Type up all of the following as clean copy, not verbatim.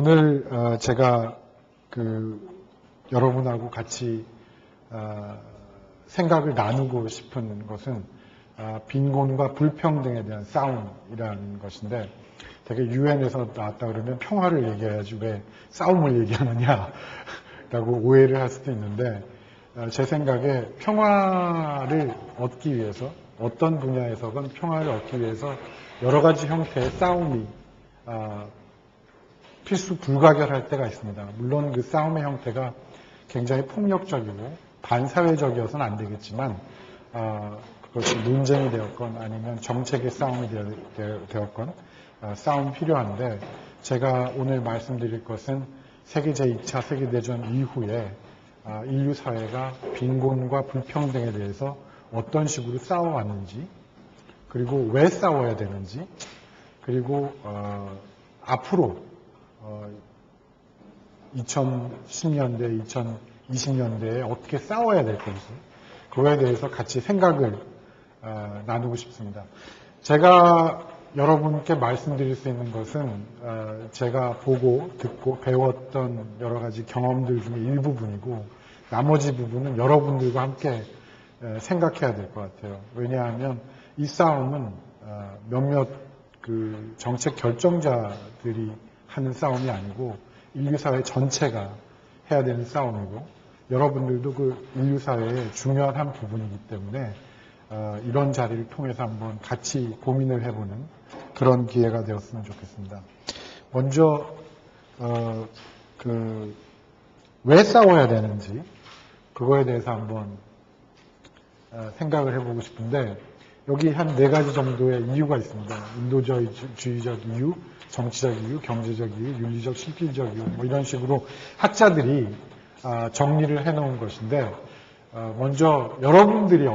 오늘 제가 여러분하고 같이 생각을 나누고 싶은 것은 빈곤과 불평등에 대한 싸움이라는 것인데, 되게 유엔에서 나왔다 그러면 평화를 얘기해야지 왜 싸움을 얘기하느냐라고 오해를 할 수도 있는데, 제 생각에 평화를 얻기 위해서, 어떤 분야에서건 평화를 얻기 위해서 여러 가지 형태의 싸움이 필수 불가결할 때가 있습니다. 물론 그 싸움의 형태가 굉장히 폭력적이고 반사회적이어서는 안 되겠지만, 그것이 논쟁이 되었건 아니면 정책의 싸움이 되었건 싸움이 필요한데, 제가 오늘 말씀드릴 것은 세계 제2차 세계대전 이후에 인류 사회가 빈곤과 불평등에 대해서 어떤 식으로 싸워왔는지, 그리고 왜 싸워야 되는지, 그리고 앞으로 2010년대, 2020년대에 어떻게 싸워야 될 건지, 그거에 대해서 같이 생각을 나누고 싶습니다. 제가 여러분께 말씀드릴 수 있는 것은 제가 보고 듣고 배웠던 여러 가지 경험들 중에 일부분이고, 나머지 부분은 여러분들과 함께 생각해야 될 것 같아요. 왜냐하면 이 싸움은 몇몇 정책 결정자들이 하는 싸움이 아니고 인류사회 전체가 해야 되는 싸움이고, 여러분들도 그 인류사회의 중요한 한 부분이기 때문에 이런 자리를 통해서 한번 같이 고민을 해보는 그런 기회가 되었으면 좋겠습니다. 먼저 왜 싸워야 되는지 그거에 대해서 한번 생각을 해보고 싶은데, 여기 한 4가지 정도의 이유가 있습니다. 인도주의적 이유, 정치적 이유, 경제적 이유, 윤리적, 실질적 이유, 뭐 이런 식으로 학자들이 정리를 해놓은 것인데, 먼저 여러분들이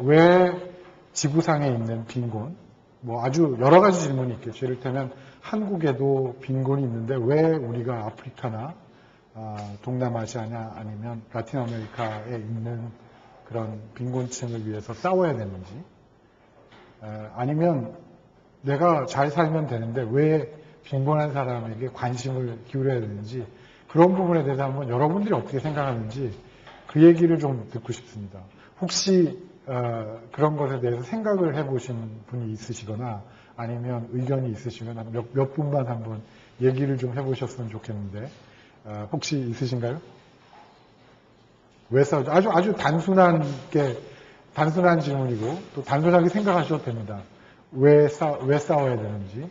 왜 지구상에 있는 빈곤, 뭐 아주 여러 가지 질문이 있겠죠. 이를테면 한국에도 빈곤이 있는데 왜 우리가 아프리카나 동남아시아냐 아니면 라틴 아메리카에 있는 그런 빈곤층을 위해서 싸워야 되는지, 아니면 내가 잘 살면 되는데 왜 빈곤한 사람에게 관심을 기울여야 되는지, 그런 부분에 대해서 한번 여러분들이 어떻게 생각하는지 그 얘기를 좀 듣고 싶습니다. 혹시 그런 것에 대해서 생각을 해보신 분이 있으시거나 아니면 의견이 있으시면 몇 분만 한번 얘기를 좀 해보셨으면 좋겠는데, 혹시 있으신가요? 왜 싸우죠? 아주 단순한 질문이고 또 단순하게 생각하셔도 됩니다. 왜 싸워야 되는지,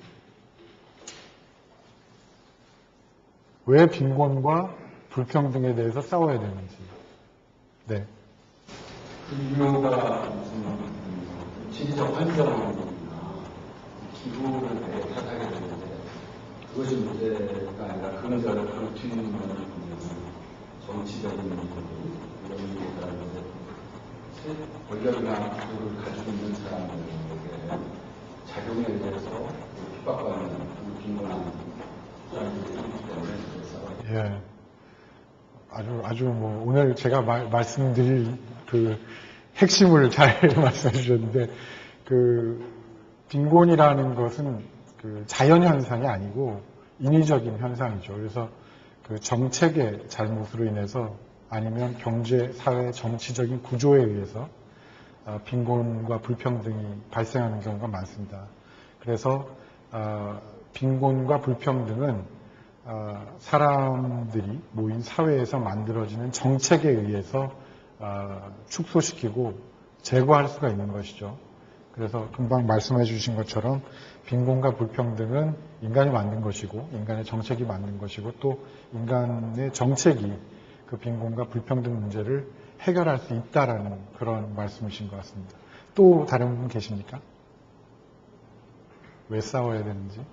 왜 빈곤과 불평등에 대해서 싸워야 되는지. 네. 인류가 무슨 지리적 환경이나 기후를 탓하게 되는데, 그것이 문제가 아니라 그 문제를 뒤는 정치적인 문제, 이런 문제라는 권력이나 기후를 가지고 있는 사람들에게 작용에 대해서 핍박받는 빈곤한 사람들이 있기 때문에. 예. 아주 오늘 제가 말씀드릴 핵심을 잘 말씀해 주셨는데, 빈곤이라는 것은 자연현상이 아니고 인위적인 현상이죠. 그래서 정책의 잘못으로 인해서 아니면 경제, 사회, 정치적인 구조에 의해서 빈곤과 불평등이 발생하는 경우가 많습니다. 그래서 빈곤과 불평등은 사람들이 모인 사회에서 만들어지는 정책에 의해서 축소시키고 제거할 수가 있는 것이죠. 그래서 금방 말씀해 주신 것처럼 빈곤과 불평등은 인간이 만든 것이고, 인간의 정책이 만든 것이고, 또 인간의 정책이 그 빈곤과 불평등 문제를 해결할 수 있다라는 그런 말씀이신 것 같습니다. 또 다른 분 계십니까? 왜 싸워야 되는지?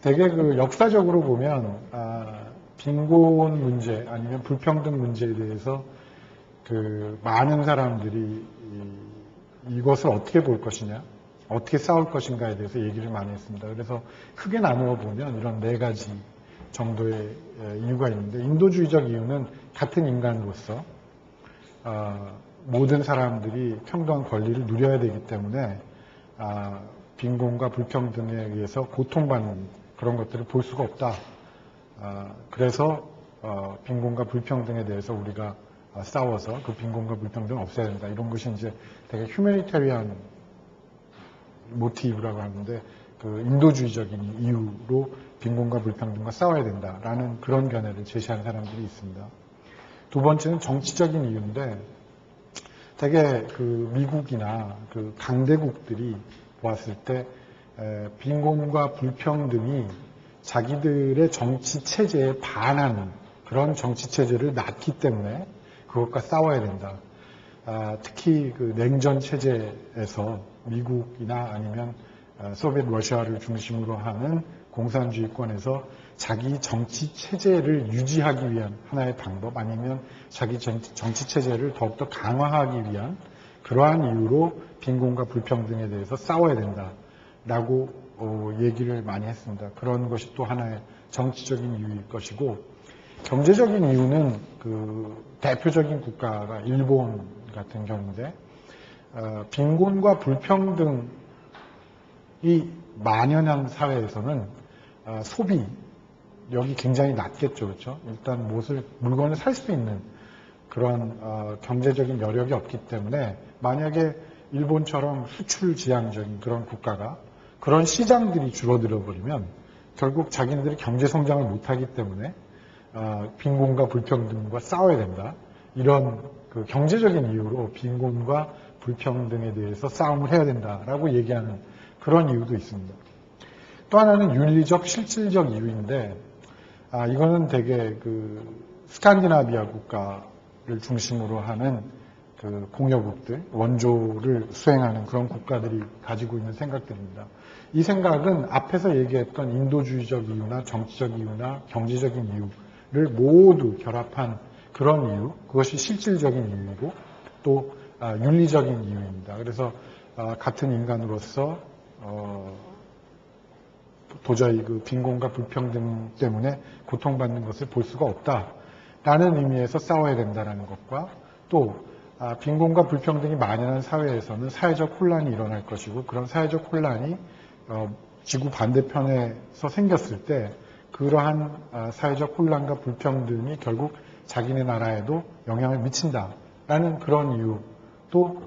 되게 역사적으로 보면 빈곤 문제 아니면 불평등 문제에 대해서 많은 사람들이 이것을 어떻게 볼 것이냐, 어떻게 싸울 것인가에 대해서 얘기를 많이 했습니다. 그래서 크게 나누어 보면 이런 4가지 정도의 이유가 있는데, 인도주의적 이유는 같은 인간으로서 모든 사람들이 평등한 권리를 누려야 되기 때문에 빈곤과 불평등에 의해서 고통받는 그런 것들을 볼 수가 없다. 그래서 빈곤과 불평등에 대해서 우리가 싸워서 그 빈곤과 불평등을 없애야 된다. 이런 것이 이제 되게 휴머니테리안 모티브라고 하는데 그 인도주의적인 이유로 빈곤과 불평등과 싸워야 된다라는 그런 견해를 제시하는 사람들이 있습니다. 두 번째는 정치적인 이유인데 되게 그 미국이나 그 강대국들이 보았을 때 빈곤과 불평등이 자기들의 정치 체제에 반하는 그런 정치 체제를 낳기 때문에 그것과 싸워야 된다. 특히 그 냉전 체제에서 미국이나 아니면 소비에트 러시아를 중심으로 하는 공산주의권에서 자기 정치 체제를 유지하기 위한 하나의 방법 아니면 자기 정치 체제를 더욱더 강화하기 위한 그러한 이유로 빈곤과 불평등에 대해서 싸워야 된다라고 얘기를 많이 했습니다. 그런 것이 또 하나의 정치적인 이유일 것이고 경제적인 이유는 그 대표적인 국가가 일본 같은 경우인데 빈곤과 불평등이 만연한 사회에서는 소비력이 굉장히 낮겠죠. 그렇죠? 일단 물건을 살 수 있는 그런 경제적인 여력이 없기 때문에 만약에 일본처럼 수출 지향적인 그런 국가가 그런 시장들이 줄어들어 버리면 결국 자기네들이 경제 성장을 못하기 때문에 빈곤과 불평등과 싸워야 된다. 이런 그 경제적인 이유로 빈곤과 불평등에 대해서 싸움을 해야 된다라고 얘기하는 그런 이유도 있습니다. 또 하나는 윤리적, 실질적 이유인데 이거는 되게 그 스칸디나비아 국가를 중심으로 하는 그 공여국들, 원조를 수행하는 그런 국가들이 가지고 있는 생각들입니다. 이 생각은 앞에서 얘기했던 인도주의적 이유나 정치적 이유나 경제적인 이유를 모두 결합한 그런 이유, 그것이 실질적인 이유이고 또 윤리적인 이유입니다. 그래서 같은 인간으로서 도저히 그 빈곤과 불평등 때문에 고통받는 것을 볼 수가 없다라는 의미에서 싸워야 된다는 것과 또 빈곤과 불평등이 만연한 사회에서는 사회적 혼란이 일어날 것이고 그런 사회적 혼란이 지구 반대편에서 생겼을 때 그러한 사회적 혼란과 불평등이 결국 자기네 나라에도 영향을 미친다라는 그런 이유도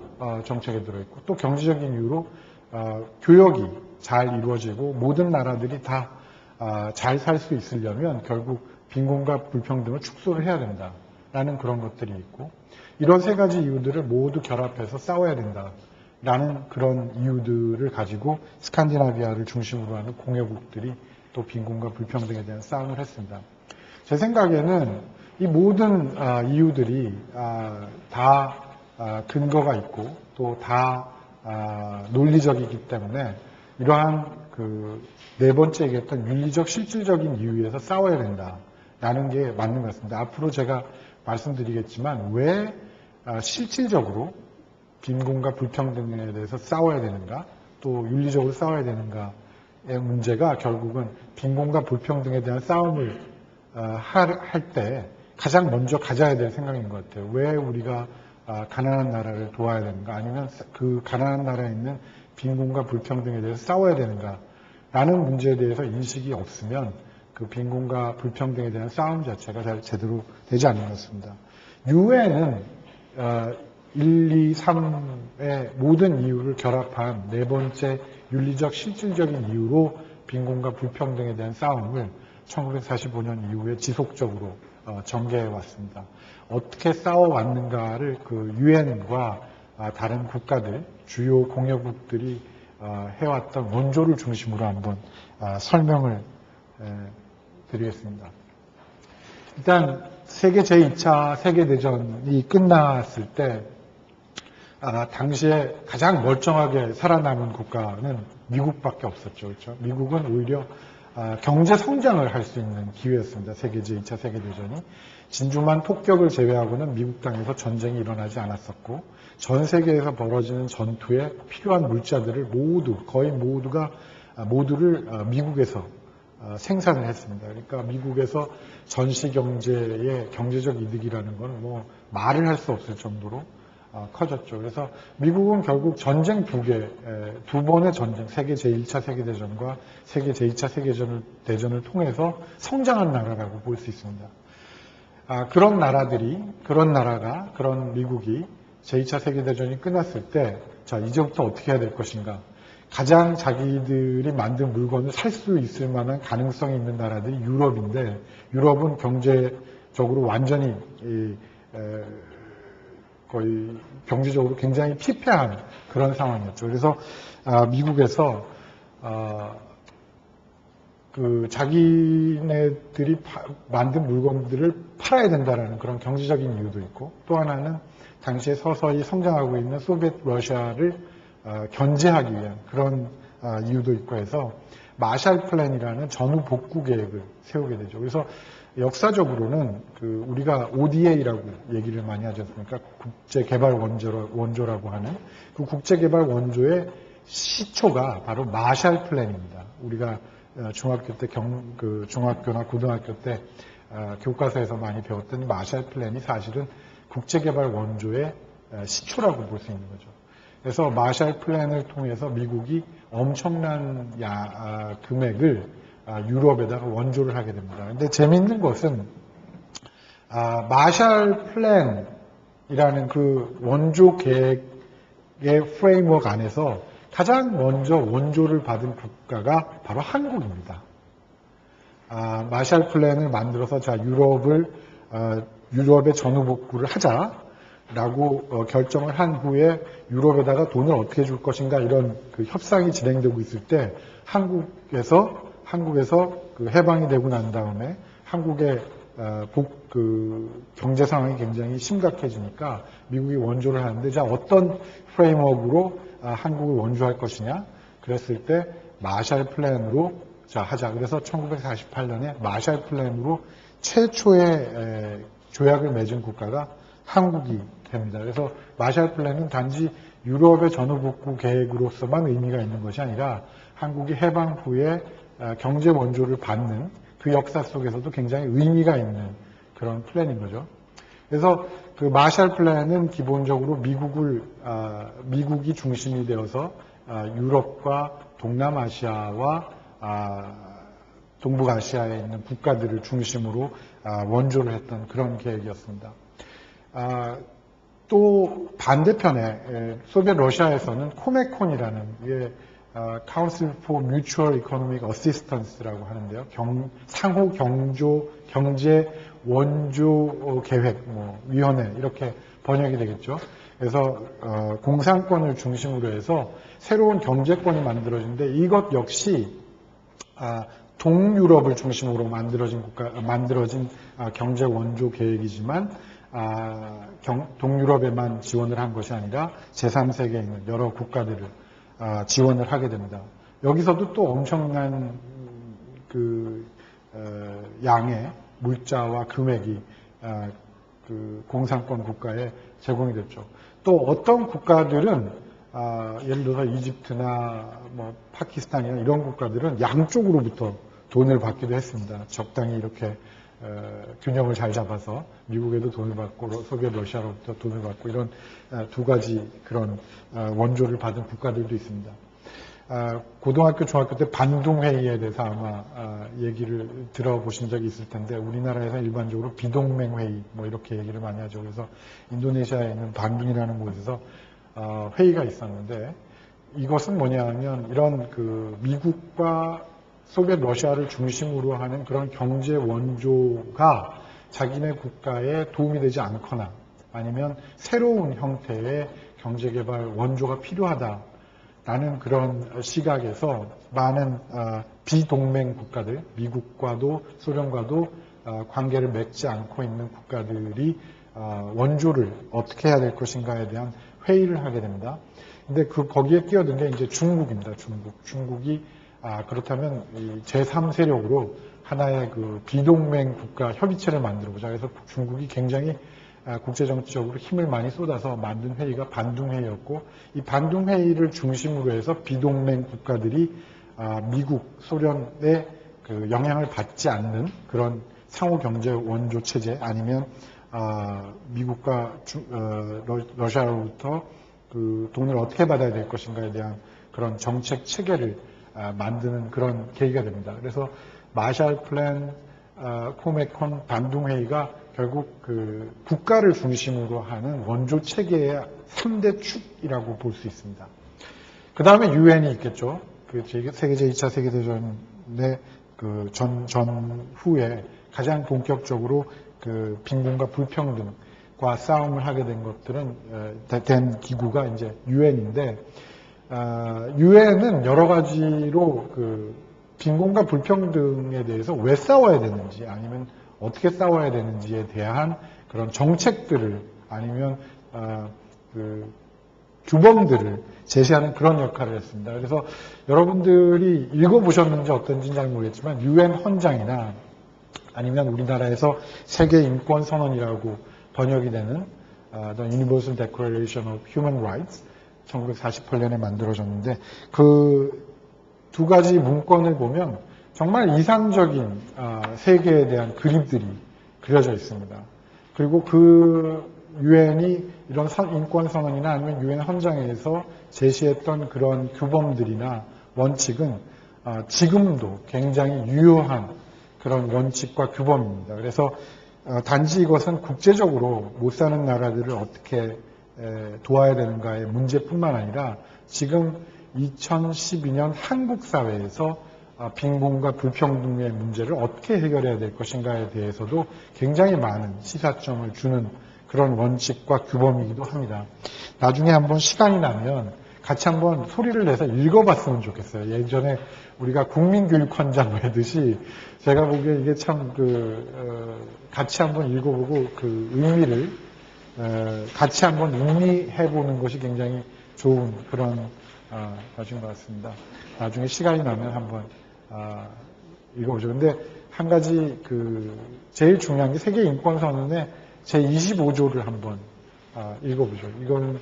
정책에 들어있고 또 경제적인 이유로 교역이 잘 이루어지고 모든 나라들이 다 잘 살 수 있으려면 결국 빈곤과 불평등을 축소를 해야 된다라는 그런 것들이 있고 이런 세 가지 이유들을 모두 결합해서 싸워야 된다라는 그런 이유들을 가지고 스칸디나비아를 중심으로 하는 공여국들이 또 빈곤과 불평등에 대한 싸움을 했습니다. 제 생각에는 이 모든 이유들이 다 근거가 있고 또 다 논리적이기 때문에 이러한 그 네 번째 얘기했던 윤리적 실질적인 이유에서 싸워야 된다라는 게 맞는 것 같습니다. 앞으로 제가 말씀드리겠지만 왜 실질적으로 빈곤과 불평등에 대해서 싸워야 되는가 또 윤리적으로 싸워야 되는가의 문제가 결국은 빈곤과 불평등에 대한 싸움을 할 때 가장 먼저 가져야 될 생각인 것 같아요. 왜 우리가 가난한 나라를 도와야 되는가 아니면 그 가난한 나라에 있는 빈곤과 불평등에 대해서 싸워야 되는가라는 문제에 대해서 인식이 없으면 그 빈곤과 불평등에 대한 싸움 자체가 잘 제대로 되지 않는 것 같습니다. 유엔은 1, 2, 3의 모든 이유를 결합한 네 번째 윤리적 실질적인 이유로 빈곤과 불평등에 대한 싸움을 1945년 이후에 지속적으로 전개해 왔습니다. 어떻게 싸워왔는가를 그 유엔과 다른 국가들, 주요 공여국들이 해왔던 원조를 중심으로 한번 설명을 드리겠습니다. 일단 세계 제2차 세계대전이 끝났을 때 당시에 가장 멀쩡하게 살아남은 국가는 미국밖에 없었죠. 그렇죠? 미국은 오히려 경제 성장을 할 수 있는 기회였습니다. 세계 제2차 세계대전이. 진주만 폭격을 제외하고는 미국 땅에서 전쟁이 일어나지 않았었고 전 세계에서 벌어지는 전투에 필요한 물자들을 거의 모두를 미국에서 생산을 했습니다. 그러니까 미국에서 전시 경제의 경제적 이득이라는 건 뭐 말을 할 수 없을 정도로 커졌죠. 그래서 미국은 결국 전쟁 두 번의 전쟁, 세계 제1차 세계대전과 세계 제2차 세계대전을 통해서 성장한 나라라고 볼 수 있습니다. 그런 미국이 제2차 세계대전이 끝났을 때, 자, 이제부터 어떻게 해야 될 것인가. 가장 자기들이 만든 물건을 살 수 있을 만한 가능성이 있는 나라들이 유럽인데, 유럽은 경제적으로 완전히 거의 경제적으로 굉장히 피폐한 그런 상황이었죠. 그래서 미국에서 자기네들이 만든 물건들을 팔아야 된다는 그런 경제적인 이유도 있고, 또 하나는 당시에 서서히 성장하고 있는 소비에트 러시아를 견제하기 위한 그런 이유도 있고 해서 마샬 플랜이라는 전후 복구 계획을 세우게 되죠. 그래서 역사적으로는 우리가 ODA라고 얘기를 많이 하지 않습니까? 국제개발 원조라고 하는 그 국제개발 원조의 시초가 바로 마샬 플랜입니다. 우리가 중학교 때 중학교나 고등학교 때 교과서에서 많이 배웠던 마샬 플랜이 사실은 국제개발 원조의 시초라고 볼 수 있는 거죠. 그래서 마샬 플랜을 통해서 미국이 엄청난 금액을 유럽에다가 원조를 하게 됩니다. 근데 재미있는 것은 마샬 플랜이라는 그 원조 계획의 프레임워크 안에서 가장 먼저 원조를 받은 국가가 바로 한국입니다. 마샬 플랜을 만들어서 유럽의 전후 복구를 하자라고 결정을 한 후에 유럽에다가 돈을 어떻게 줄 것인가 이런 그 협상이 진행되고 있을 때 한국에서 그 해방이 되고 난 다음에 한국의 경제 상황이 굉장히 심각해지니까 미국이 원조를 하는데, 자, 어떤 프레임워크로 한국을 원조할 것이냐? 그랬을 때 마샬 플랜으로 하자. 그래서 1948년에 마샬 플랜으로 최초의 조약을 맺은 국가가 한국이 됩니다. 그래서 마샬 플랜은 단지 유럽의 전후 복구 계획으로서만 의미가 있는 것이 아니라 한국이 해방 후에 경제 원조를 받는 그 역사 속에서도 굉장히 의미가 있는 그런 플랜인 거죠. 그래서 그 마샬 플랜은 기본적으로 미국이 중심이 되어서 유럽과 동남아시아와 동북아시아에 있는 국가들을 중심으로 원조를 했던 그런 계획이었습니다. 또 반대편에 소비에트 러시아에서는 코메콘이라는 이게 Council for Mutual Economic Assistance라고 하는데요. 상호 경제 원조 계획 위원회 이렇게 번역이 되겠죠. 그래서 공산권을 중심으로 해서 새로운 경제권이 만들어지는데, 이것 역시 동유럽을 중심으로 만들어진 경제 원조 계획이지만 동유럽에만 지원을 한 것이 아니라 제3세계에 있는 여러 국가들을 지원을 하게 됩니다. 여기서도 또 엄청난 양의 물자와 금액이 공산권 국가에 제공이 됐죠. 또 어떤 국가들은 예를 들어서 이집트나 파키스탄이나 이런 국가들은 양쪽으로부터 돈을 받기도 했습니다. 적당히 이렇게 균형을 잘 잡아서 미국에도 돈을 받고 소비에트 러시아로부터 돈을 받고 이런 두 가지 그런 원조를 받은 국가들도 있습니다. 고등학교, 중학교 때 반둥회의에 대해서 아마 얘기를 들어보신 적이 있을 텐데, 우리나라에서 일반적으로 비동맹회의 이렇게 얘기를 많이 하죠. 그래서 인도네시아에 있는 반둥이라는 곳에서 회의가 있었는데, 이것은 뭐냐면 이런 미국과 소비에트 러시아를 중심으로 하는 그런 경제 원조가 자기네 국가에 도움이 되지 않거나 아니면 새로운 형태의 경제개발 원조가 필요하다라는 그런 시각에서 많은 비동맹 국가들, 미국과도 소련과도 관계를 맺지 않고 있는 국가들이 원조를 어떻게 해야 될 것인가에 대한 회의를 하게 됩니다. 근데 거기에 끼어든 게 이제 중국입니다. 중국이 그렇다면 제3세력으로 하나의 비동맹 국가 협의체를 만들어보자. 그래서 중국이 굉장히 국제정치적으로 힘을 많이 쏟아서 만든 회의가 반둥회의였고, 이 반둥회의를 중심으로 해서 비동맹 국가들이 미국, 소련의 영향을 받지 않는 그런 상호 경제 원조 체제 아니면 미국과 러시아로부터 그 돈을 어떻게 받아야 될 것인가에 대한 그런 정책 체계를 만드는 그런 계기가 됩니다. 그래서 마샬 플랜, 코메콘 반둥회의가 결국 그 국가를 중심으로 하는 원조 체계의 3대 축이라고 볼 수 있습니다. 그 다음에 유엔이 있겠죠. 그 제2차 세계대전의 그 전후에 가장 본격적으로 그 빈곤과 불평등과 싸움을 하게 된 것들은 된 기구가 이제 유엔인데, 유엔은 여러 가지로 그 빈곤과 불평등에 대해서 왜 싸워야 되는지 아니면 어떻게 싸워야 되는지에 대한 그런 정책들을 아니면 그 규범들을 제시하는 그런 역할을 했습니다. 그래서 여러분들이 읽어보셨는지 어떤지 잘 모르겠지만 유엔 헌장이나 아니면 우리나라에서 세계인권선언이라고 번역이 되는 The Universal Declaration of Human Rights 1948년에 만들어졌는데 그 두 가지 문건을 보면 정말 이상적인 세계에 대한 그림들이 그려져 있습니다. 그리고 그 유엔이 이런 인권선언이나 아니면 유엔 헌장에서 제시했던 그런 규범들이나 원칙은 지금도 굉장히 유효한 그런 원칙과 규범입니다. 그래서 단지 이것은 국제적으로 못 사는 나라들을 어떻게 도와야 되는가의 문제뿐만 아니라 지금 2012년 한국 사회에서 빈곤과 불평등의 문제를 어떻게 해결해야 될 것인가에 대해서도 굉장히 많은 시사점을 주는 그런 원칙과 규범이기도 합니다. 나중에 한번 시간이 나면 같이 한번 소리를 내서 읽어봤으면 좋겠어요. 예전에 우리가 국민교육헌장 하듯이 제가 보기에 이게 참 같이 한번 읽어보고 그 의미를 같이 한번 음미해보는 것이 굉장히 좋은 그런 것인 것 같습니다. 나중에 시간이 나면 한번 읽어보죠. 근데 한 가지 제일 중요한 게 세계인권선언의 제25조를 한번 읽어보죠. 이건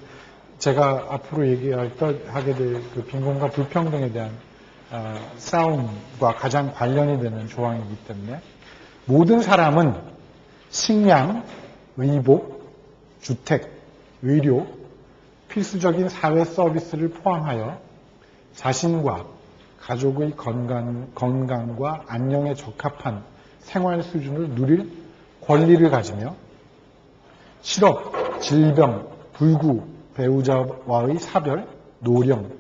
제가 앞으로 하게 될 그 빈곤과 불평등에 대한 싸움과 가장 관련이 되는 조항이기 때문에 모든 사람은 식량, 의복, 주택, 의료, 필수적인 사회 서비스를 포함하여 자신과 가족의 건강과 안녕에 적합한 생활 수준을 누릴 권리를 가지며 실업, 질병, 불구, 배우자와의 사별, 노령,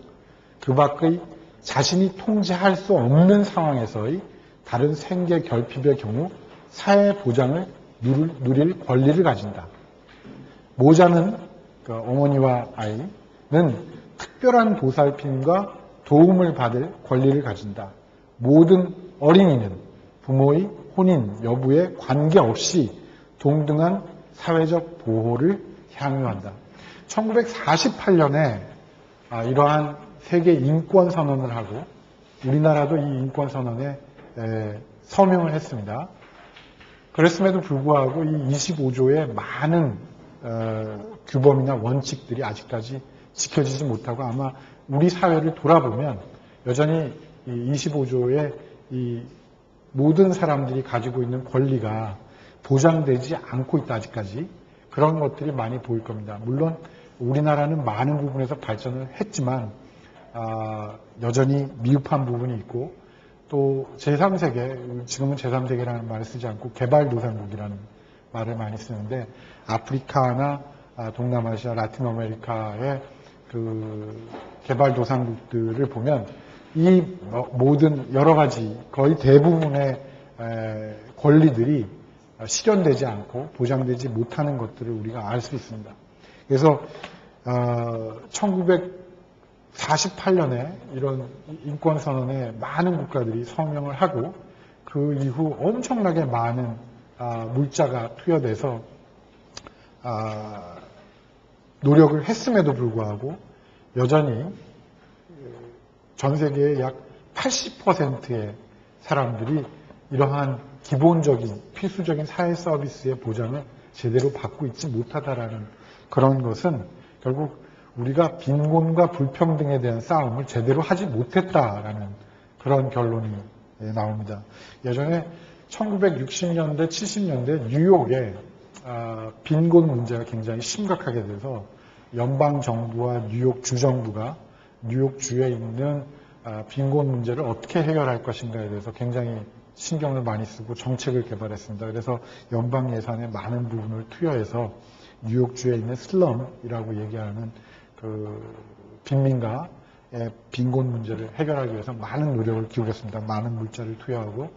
그 밖의 자신이 통제할 수 없는 상황에서의 다른 생계 결핍의 경우 사회 보장을 누릴 권리를 가진다. 모자는 어머니와 아이는 특별한 보살핌과 도움을 받을 권리를 가진다. 모든 어린이는 부모의 혼인 여부에 관계없이 동등한 사회적 보호를 향유한다. 1948년에 이러한 세계 인권선언을 하고 우리나라도 이 인권선언에 서명을 했습니다. 그랬음에도 불구하고 이 25조의 많은 규범이나 원칙들이 아직까지 지켜지지 못하고 아마 우리 사회를 돌아보면 여전히 이 25조의 이 모든 사람들이 가지고 있는 권리가 보장되지 않고 있다 아직까지 그런 것들이 많이 보일 겁니다. 물론 우리나라는 많은 부분에서 발전을 했지만 여전히 미흡한 부분이 있고 또 제3세계, 지금은 제3세계라는 말을 쓰지 않고 개발도상국이라는 말을 많이 쓰는데 아프리카나 동남아시아, 라틴 아메리카의 그 개발도상국들을 보면 이 모든 여러 가지 거의 대부분의 권리들이 실현되지 않고 보장되지 못하는 것들을 우리가 알 수 있습니다. 그래서 1948년에 이런 인권선언에 많은 국가들이 서명을 하고 그 이후 엄청나게 많은 물자가 투여돼서 노력을 했음에도 불구하고 여전히 전 세계의 약 80%의 사람들이 이러한 기본적인 필수적인 사회 서비스의 보장을 제대로 받고 있지 못하다라는 그런 것은 결국 우리가 빈곤과 불평등에 대한 싸움을 제대로 하지 못했다라는 그런 결론이 나옵니다. 예전에 1960년대, 70년대 뉴욕에 빈곤 문제가 굉장히 심각하게 돼서 연방정부와 뉴욕 주정부가 뉴욕주에 있는 빈곤 문제를 어떻게 해결할 것인가에 대해서 굉장히 신경을 많이 쓰고 정책을 개발했습니다. 그래서 연방 예산의 많은 부분을 투여해서 뉴욕주에 있는 슬럼이라고 얘기하는 그 빈민가의 빈곤 문제를 해결하기 위해서 많은 노력을 기울였습니다. 많은 물자를 투여하고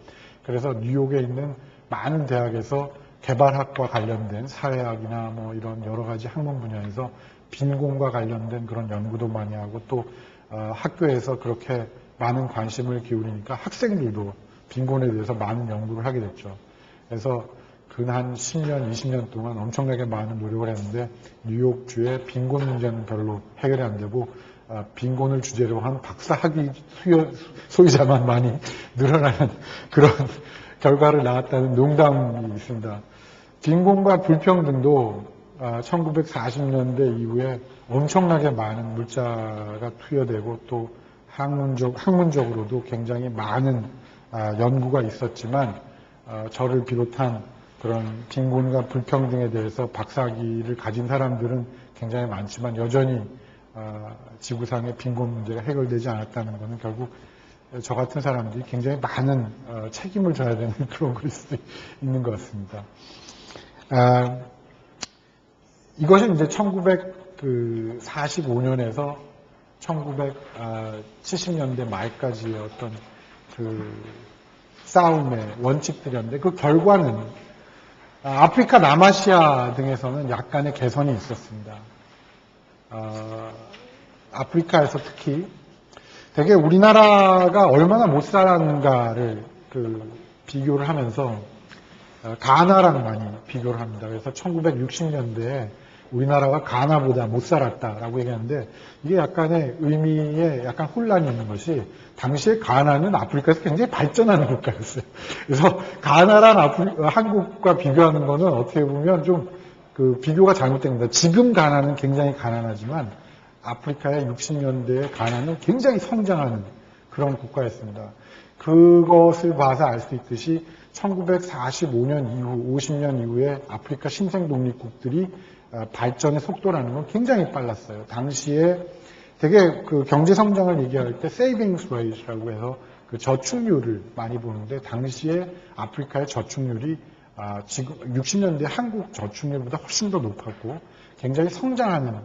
그래서 뉴욕에 있는 많은 대학에서 개발학과 관련된 사회학이나 뭐 이런 여러 가지 학문 분야에서 빈곤과 관련된 그런 연구도 많이 하고 또 학교에서 그렇게 많은 관심을 기울이니까 학생들도 빈곤에 대해서 많은 연구를 하게 됐죠. 그래서 근 10년, 20년 동안 엄청나게 많은 노력을 했는데 뉴욕주의 빈곤 문제는 별로 해결이 안 되고 빈곤을 주제로 한 박사학위 소유자만 많이 늘어나는 그런 결과를 낳았다는 농담이 있습니다. 빈곤과 불평등도 1940년대 이후에 엄청나게 많은 물자가 투여되고 또 학문적으로도 굉장히 많은 연구가 있었지만 저를 비롯한 그런 빈곤과 불평등에 대해서 박사학위를 가진 사람들은 굉장히 많지만 여전히 지구상의 빈곤 문제가 해결되지 않았다는 것은 결국 저 같은 사람들이 굉장히 많은 책임을 져야 되는 그런 걸 수도 있는 것 같습니다. 이것은 이제 1945년에서 1970년대 말까지의 어떤 그 싸움의 원칙들이었는데 그 결과는 아프리카 남아시아 등에서는 약간의 개선이 있었습니다. 아프리카에서 특히 되게 우리나라가 얼마나 못 살았는가를 비교를 하면서 가나랑 많이 비교를 합니다. 그래서 1960년대에 우리나라가 가나보다 못 살았다라고 얘기하는데 이게 약간의 의미에 약간 혼란이 있는 것이 당시에 가나는 아프리카에서 굉장히 발전하는 국가였어요. 그래서 가나랑 한국과 비교하는 거는 어떻게 보면 좀 비교가 잘못됩니다. 지금 가나는 굉장히 가난하지만 아프리카의 60년대의 가나는 굉장히 성장하는 그런 국가였습니다. 그것을 봐서 알 수 있듯이 1945년 이후, 50년 이후에 아프리카 신생 독립국들이 발전의 속도라는 건 굉장히 빨랐어요. 당시에 되게 경제 성장을 얘기할 때 세이빙스 레이트라고 해서 저축률을 많이 보는데 당시에 아프리카의 저축률이 지금 60년대 한국 저축률보다 훨씬 더 높았고 굉장히 성장하는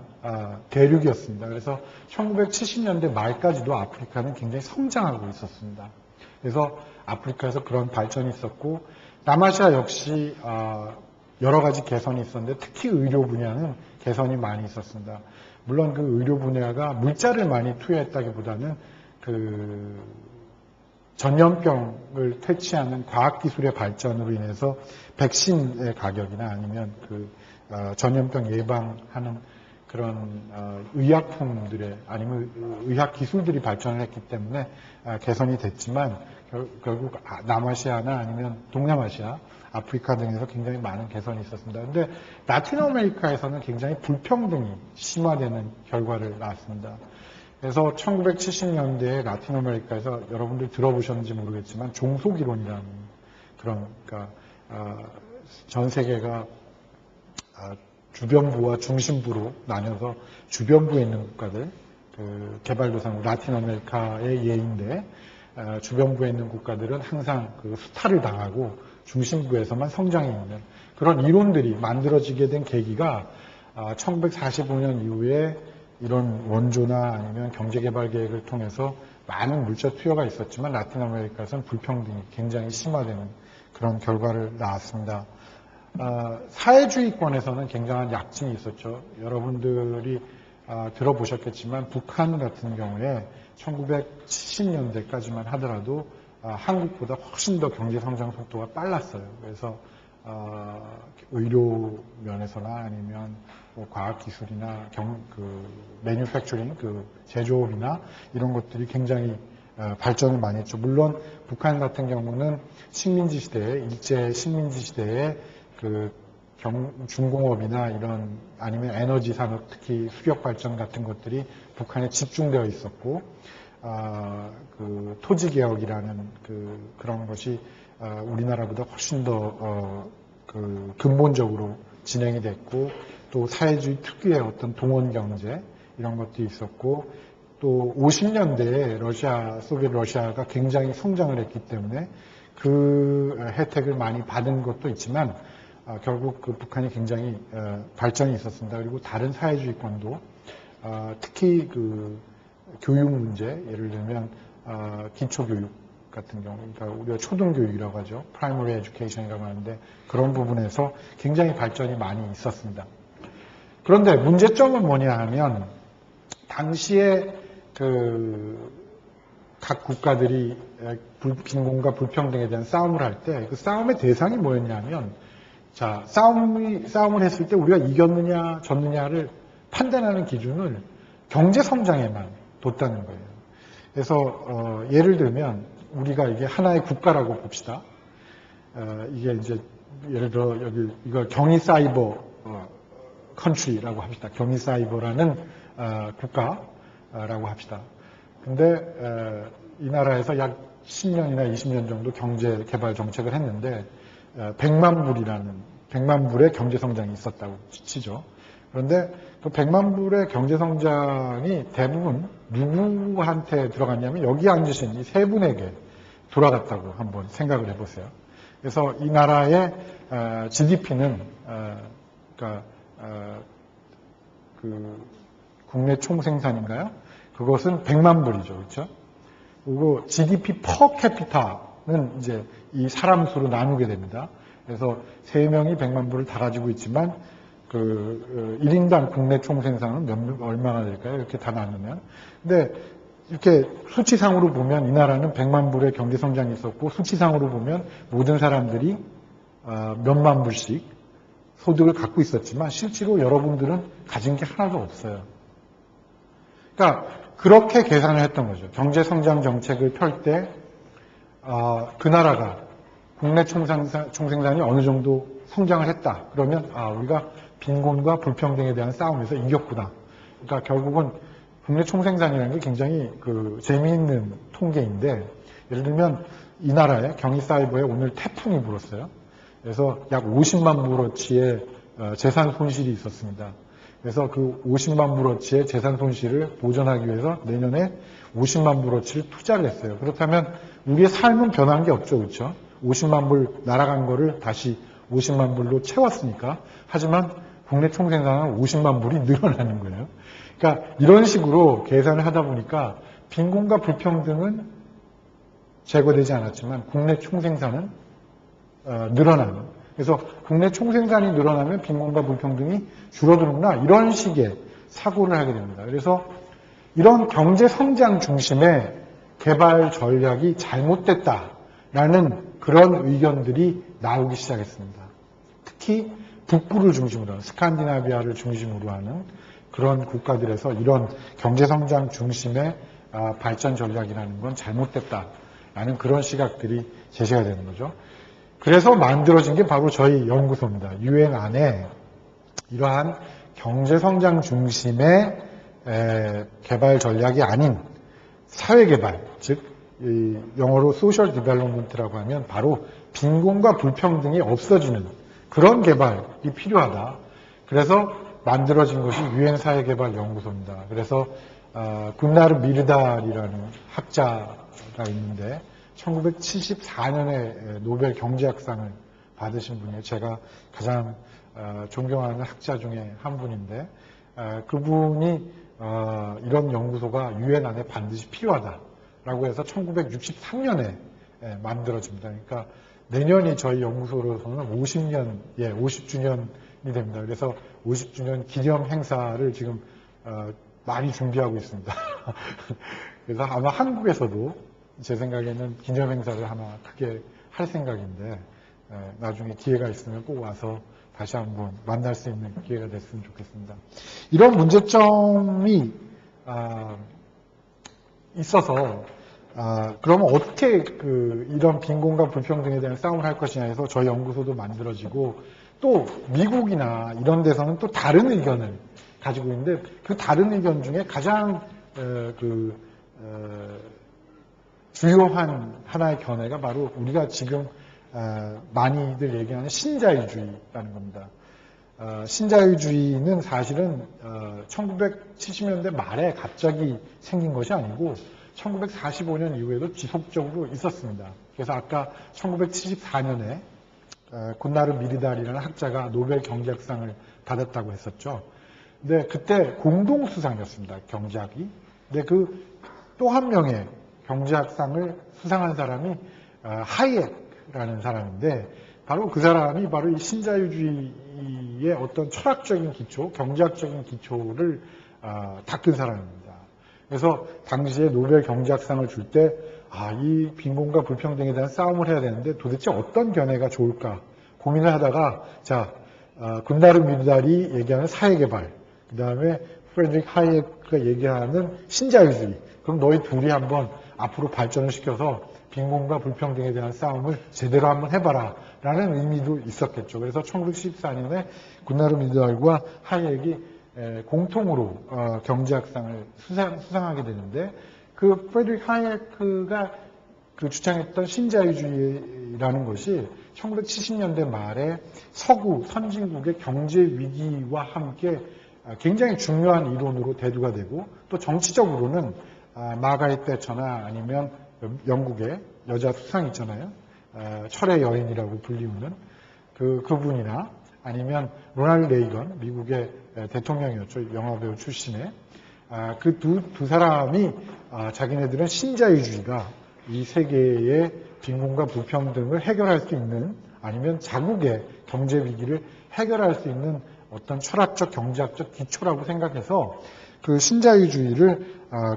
대륙이었습니다. 그래서 1970년대 말까지도 아프리카는 굉장히 성장하고 있었습니다. 그래서 아프리카에서 그런 발전이 있었고 남아시아 역시 여러 가지 개선이 있었는데 특히 의료 분야는 개선이 많이 있었습니다. 물론 그 의료 분야가 물자를 많이 투여했다기보다는 전염병을 퇴치하는 과학기술의 발전으로 인해서 백신의 가격이나 아니면 전염병 예방하는 그런 의약품들의 아니면 의학기술들이 발전을 했기 때문에 개선이 됐지만 결국 남아시아나 아니면 동남아시아, 아프리카 등에서 굉장히 많은 개선이 있었습니다. 그런데 라틴 아메리카에서는 굉장히 불평등이 심화되는 결과를 낳았습니다. 그래서 1970년대에 라틴 아메리카에서 여러분들 들어보셨는지 모르겠지만 종속이론이라는 그러니까 전 세계가 주변부와 중심부로 나뉘어서 주변부에 있는 국가들, 개발도상 라틴 아메리카의 예인데 주변부에 있는 국가들은 항상 수탈을 당하고 중심부에서만 성장이 있는 그런 이론들이 만들어지게 된 계기가 1945년 이후에 이런 원조나 아니면 경제개발 계획을 통해서 많은 물자 투여가 있었지만 라틴 아메리카에서는 불평등이 굉장히 심화되는 그런 결과를 낳았습니다. 사회주의권에서는 굉장한 약진이 있었죠. 여러분들이 들어보셨겠지만 북한 같은 경우에 1970년대까지만 하더라도 한국보다 훨씬 더 경제 성장 속도가 빨랐어요. 그래서 의료 면에서나 아니면 과학기술이나 매뉴팩처링, 제조업이나 이런 것들이 굉장히 발전을 많이 했죠. 물론 북한 같은 경우는 식민지 시대에 일제 식민지 시대에 중공업이나 이런 아니면 에너지 산업 특히 수력 발전 같은 것들이 북한에 집중되어 있었고 토지 개혁이라는 그런 것이 우리나라보다 훨씬 더 근본적으로 진행이 됐고 또 사회주의 특유의 어떤 동원 경제 이런 것도 있었고 또 50년대에 소비에트 러시아가 굉장히 성장을 했기 때문에 그 혜택을 많이 받은 것도 있지만 결국 그 북한이 굉장히 발전이 있었습니다. 그리고 다른 사회주의권도 특히 그 교육 문제, 예를 들면 기초교육 같은 경우, 그러니까 우리가 초등교육이라고 하죠. 프라이머리 에듀케이션이라고 하는데 그런 부분에서 굉장히 발전이 많이 있었습니다. 그런데 문제점은 뭐냐 하면 당시에 각 국가들이 빈곤과 불평등에 대한 싸움을 할 때 그 싸움의 대상이 뭐였냐면 자, 싸움을 했을 때 우리가 이겼느냐 졌느냐를 판단하는 기준을 경제 성장에만 뒀다는 거예요. 그래서 예를 들면 우리가 이게 하나의 국가라고 봅시다. 이게 이제 예를 들어 여기 이걸 경위 사이버 컨트리라고 합시다. 경위 사이버라는 국가라고 합시다. 근데 이 나라에서 약 10년이나 20년 정도 경제 개발 정책을 했는데 100만 불의 경제 성장이 있었다고 치죠. 그런데 그 100만 불의 경제 성장이 대부분 누구한테 들어갔냐면 여기 앉으신 이 세 분에게 돌아갔다고 한번 생각을 해보세요. 그래서 이 나라의 GDP는 그러니까 그 국내 총생산인가요? 그것은 100만 불이죠, 그렇죠? 그리고 GDP 퍼 캐피타는 이제 이 사람 수로 나누게 됩니다. 그래서 3명이 100만 불을 다 가지고 있지만 그 1인당 국내 총생산은 얼마나 될까요? 이렇게 다 나누면. 근데 이렇게 수치상으로 보면 이 나라는 100만 불의 경제 성장이 있었고 수치상으로 보면 모든 사람들이 몇만 불씩 소득을 갖고 있었지만 실제로 여러분들은 가진 게 하나도 없어요. 그러니까 그렇게 계산을 했던 거죠. 경제 성장 정책을 펼 때 그 나라가 국내 총생산이 어느 정도 성장을 했다. 그러면 우리가 빈곤과 불평등에 대한 싸움에서 이겼구나. 그러니까 결국은 국내 총생산이라는 게 굉장히 재미있는 통계인데 예를 들면 이 나라의 경위사이버에 오늘 태풍이 불었어요. 그래서 약 50만 불어치의 재산 손실이 있었습니다. 그래서 그 50만 불어치의 재산 손실을 보전하기 위해서 내년에 50만 불어치를 투자를 했어요. 그렇다면 우리의 삶은 변한 게 없죠. 그렇죠? 50만 불 날아간 거를 다시 50만 불로 채웠으니까. 하지만 국내 총생산은 50만 불이 늘어나는 거예요. 그러니까 이런 식으로 계산을 하다 보니까 빈곤과 불평등은 제거되지 않았지만 국내 총생산은 늘어나는. 그래서 국내 총생산이 늘어나면 빈곤과 불평등이 줄어드는구나. 이런 식의 사고를 하게 됩니다. 그래서 이런 경제 성장 중심의 개발 전략이 잘못됐다라는 그런 의견들이 나오기 시작했습니다. 특히 북부를 중심으로 하는, 스칸디나비아를 중심으로 하는 그런 국가들에서 이런 경제 성장 중심의 발전 전략이라는 건 잘못됐다라는 그런 시각들이 제시가 되는 거죠. 그래서 만들어진 게 바로 저희 연구소입니다. UN 안에 이러한 경제성장 중심의 개발 전략이 아닌 사회개발, 즉 영어로 소셜 디벨롭먼트라고 하면 바로 빈곤과 불평등이 없어지는 그런 개발이 필요하다. 그래서 만들어진 것이 UN 사회개발연구소입니다. 그래서 군나르 미르달이라는 학자가 있는데 1974년에 노벨 경제학상을 받으신 분이에요. 제가 가장 존경하는 학자 중에 한 분인데 그분이 이런 연구소가 유엔 안에 반드시 필요하다라고 해서 1963년에 만들어집니다. 그러니까 내년이 저희 연구소로서는 50주년이 됩니다. 그래서 50주년 기념 행사를 지금 많이 준비하고 있습니다. 그래서 아마 한국에서도 제 생각에는 기념 행사를 하나 크게 할 생각인데 나중에 기회가 있으면 꼭 와서 다시 한번 만날 수 있는 기회가 됐으면 좋겠습니다. 이런 문제점이 있어서 그러면 어떻게 이런 빈곤과 불평등에 대한 싸움을 할 것이냐 해서 저희 연구소도 만들어지고 또 미국이나 이런 데서는 또 다른 의견을 가지고 있는데 그 다른 의견 중에 가장 주요한 하나의 견해가 바로 우리가 지금 많이들 얘기하는 신자유주의라는 겁니다. 신자유주의는 사실은 1970년대 말에 갑자기 생긴 것이 아니고 1945년 이후에도 지속적으로 있었습니다. 그래서 아까 1974년에 굿나르 미르달이라는 학자가 노벨 경제학상을 받았다고 했었죠. 근데 그때 공동수상이었습니다. 경제학이. 근데 그 또 한 명의 경제학상을 수상한 사람이 하이엑라는 사람인데 바로 그 사람이 바로 이 신자유주의의 어떤 철학적인 기초, 경제학적인 기초를 닦은 사람입니다. 그래서 당시에 노벨 경제학상을 줄 때 이 빈곤과 불평등에 대한 싸움을 해야 되는데 도대체 어떤 견해가 좋을까 고민을 하다가 굿나르 미르달이 얘기하는 사회개발, 그 다음에 프레드릭 하이에크가 얘기하는 신자유주의, 그럼 너희 둘이 한번 앞으로 발전을 시켜서 빈곤과 불평등에 대한 싸움을 제대로 한번 해봐라 라는 의미도 있었겠죠. 그래서 1914년에 굿나르 미르달과 하이에크이 공통으로 경제학상을 수상하게 되는데 그 프레드릭 하이에크가 그 주장했던 신자유주의라는 것이 1970년대 말에 서구 선진국의 경제 위기와 함께 굉장히 중요한 이론으로 대두가 되고 또 정치적으로는 마가렛 대처나 아니면 영국의 여자 수상 있잖아요. 철의 여인이라고 불리우는 그분이나 아니면 로널드 레이건 미국의 대통령이었죠. 영화배우 출신의 그 두 사람이 자기네들은 신자유주의가 이 세계의 빈곤과 불평등을 해결할 수 있는 아니면 자국의 경제 위기를 해결할 수 있는 어떤 철학적 경제학적 기초라고 생각해서 그 신자유주의를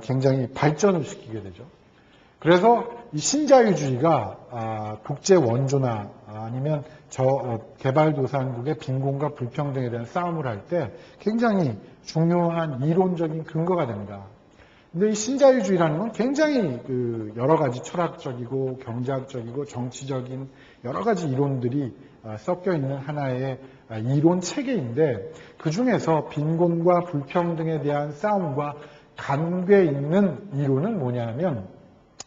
굉장히 발전을 시키게 되죠. 그래서 이 신자유주의가 국제 원조나 아니면 개발도상국의 빈곤과 불평등에 대한 싸움을 할 때 굉장히 중요한 이론적인 근거가 됩니다. 근데 이 신자유주의라는 건 굉장히 여러 가지 철학적이고 경제학적이고 정치적인 여러 가지 이론들이 섞여 있는 하나의 이론 체계인데 그 중에서 빈곤과 불평등에 대한 싸움과 관계 있는 이론은 뭐냐면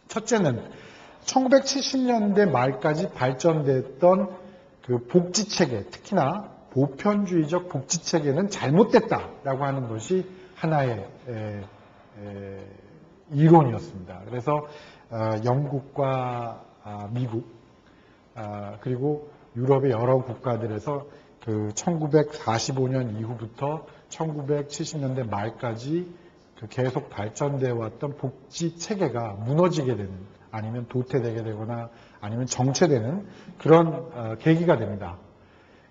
첫째는 1970년대 말까지 발전됐던 그 복지체계, 특히나 보편주의적 복지체계는 잘못됐다라고 하는 것이 하나의 이론이었습니다. 그래서 영국과 미국 그리고 유럽의 여러 국가들에서 그 1945년 이후부터 1970년대 말까지 계속 발전되어 왔던 복지 체계가 무너지게 되는 아니면 도태되게 되거나 아니면 정체되는 그런 계기가 됩니다.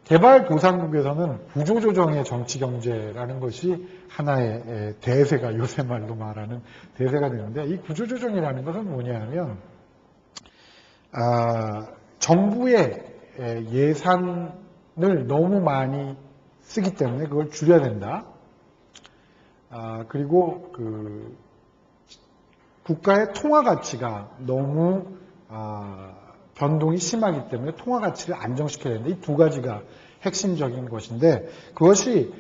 개발도상국에서는 구조조정의 정치경제라는 것이 하나의 대세가 요새 말로 말하는 대세가 되는데 이 구조조정이라는 것은 뭐냐면 정부의 예산을 너무 많이 쓰기 때문에 그걸 줄여야 된다. 그리고 국가의 통화 가치가 너무 변동이 심하기 때문에 통화 가치를 안정시켜야 된다. 이 두 가지가 핵심적인 것인데 그것이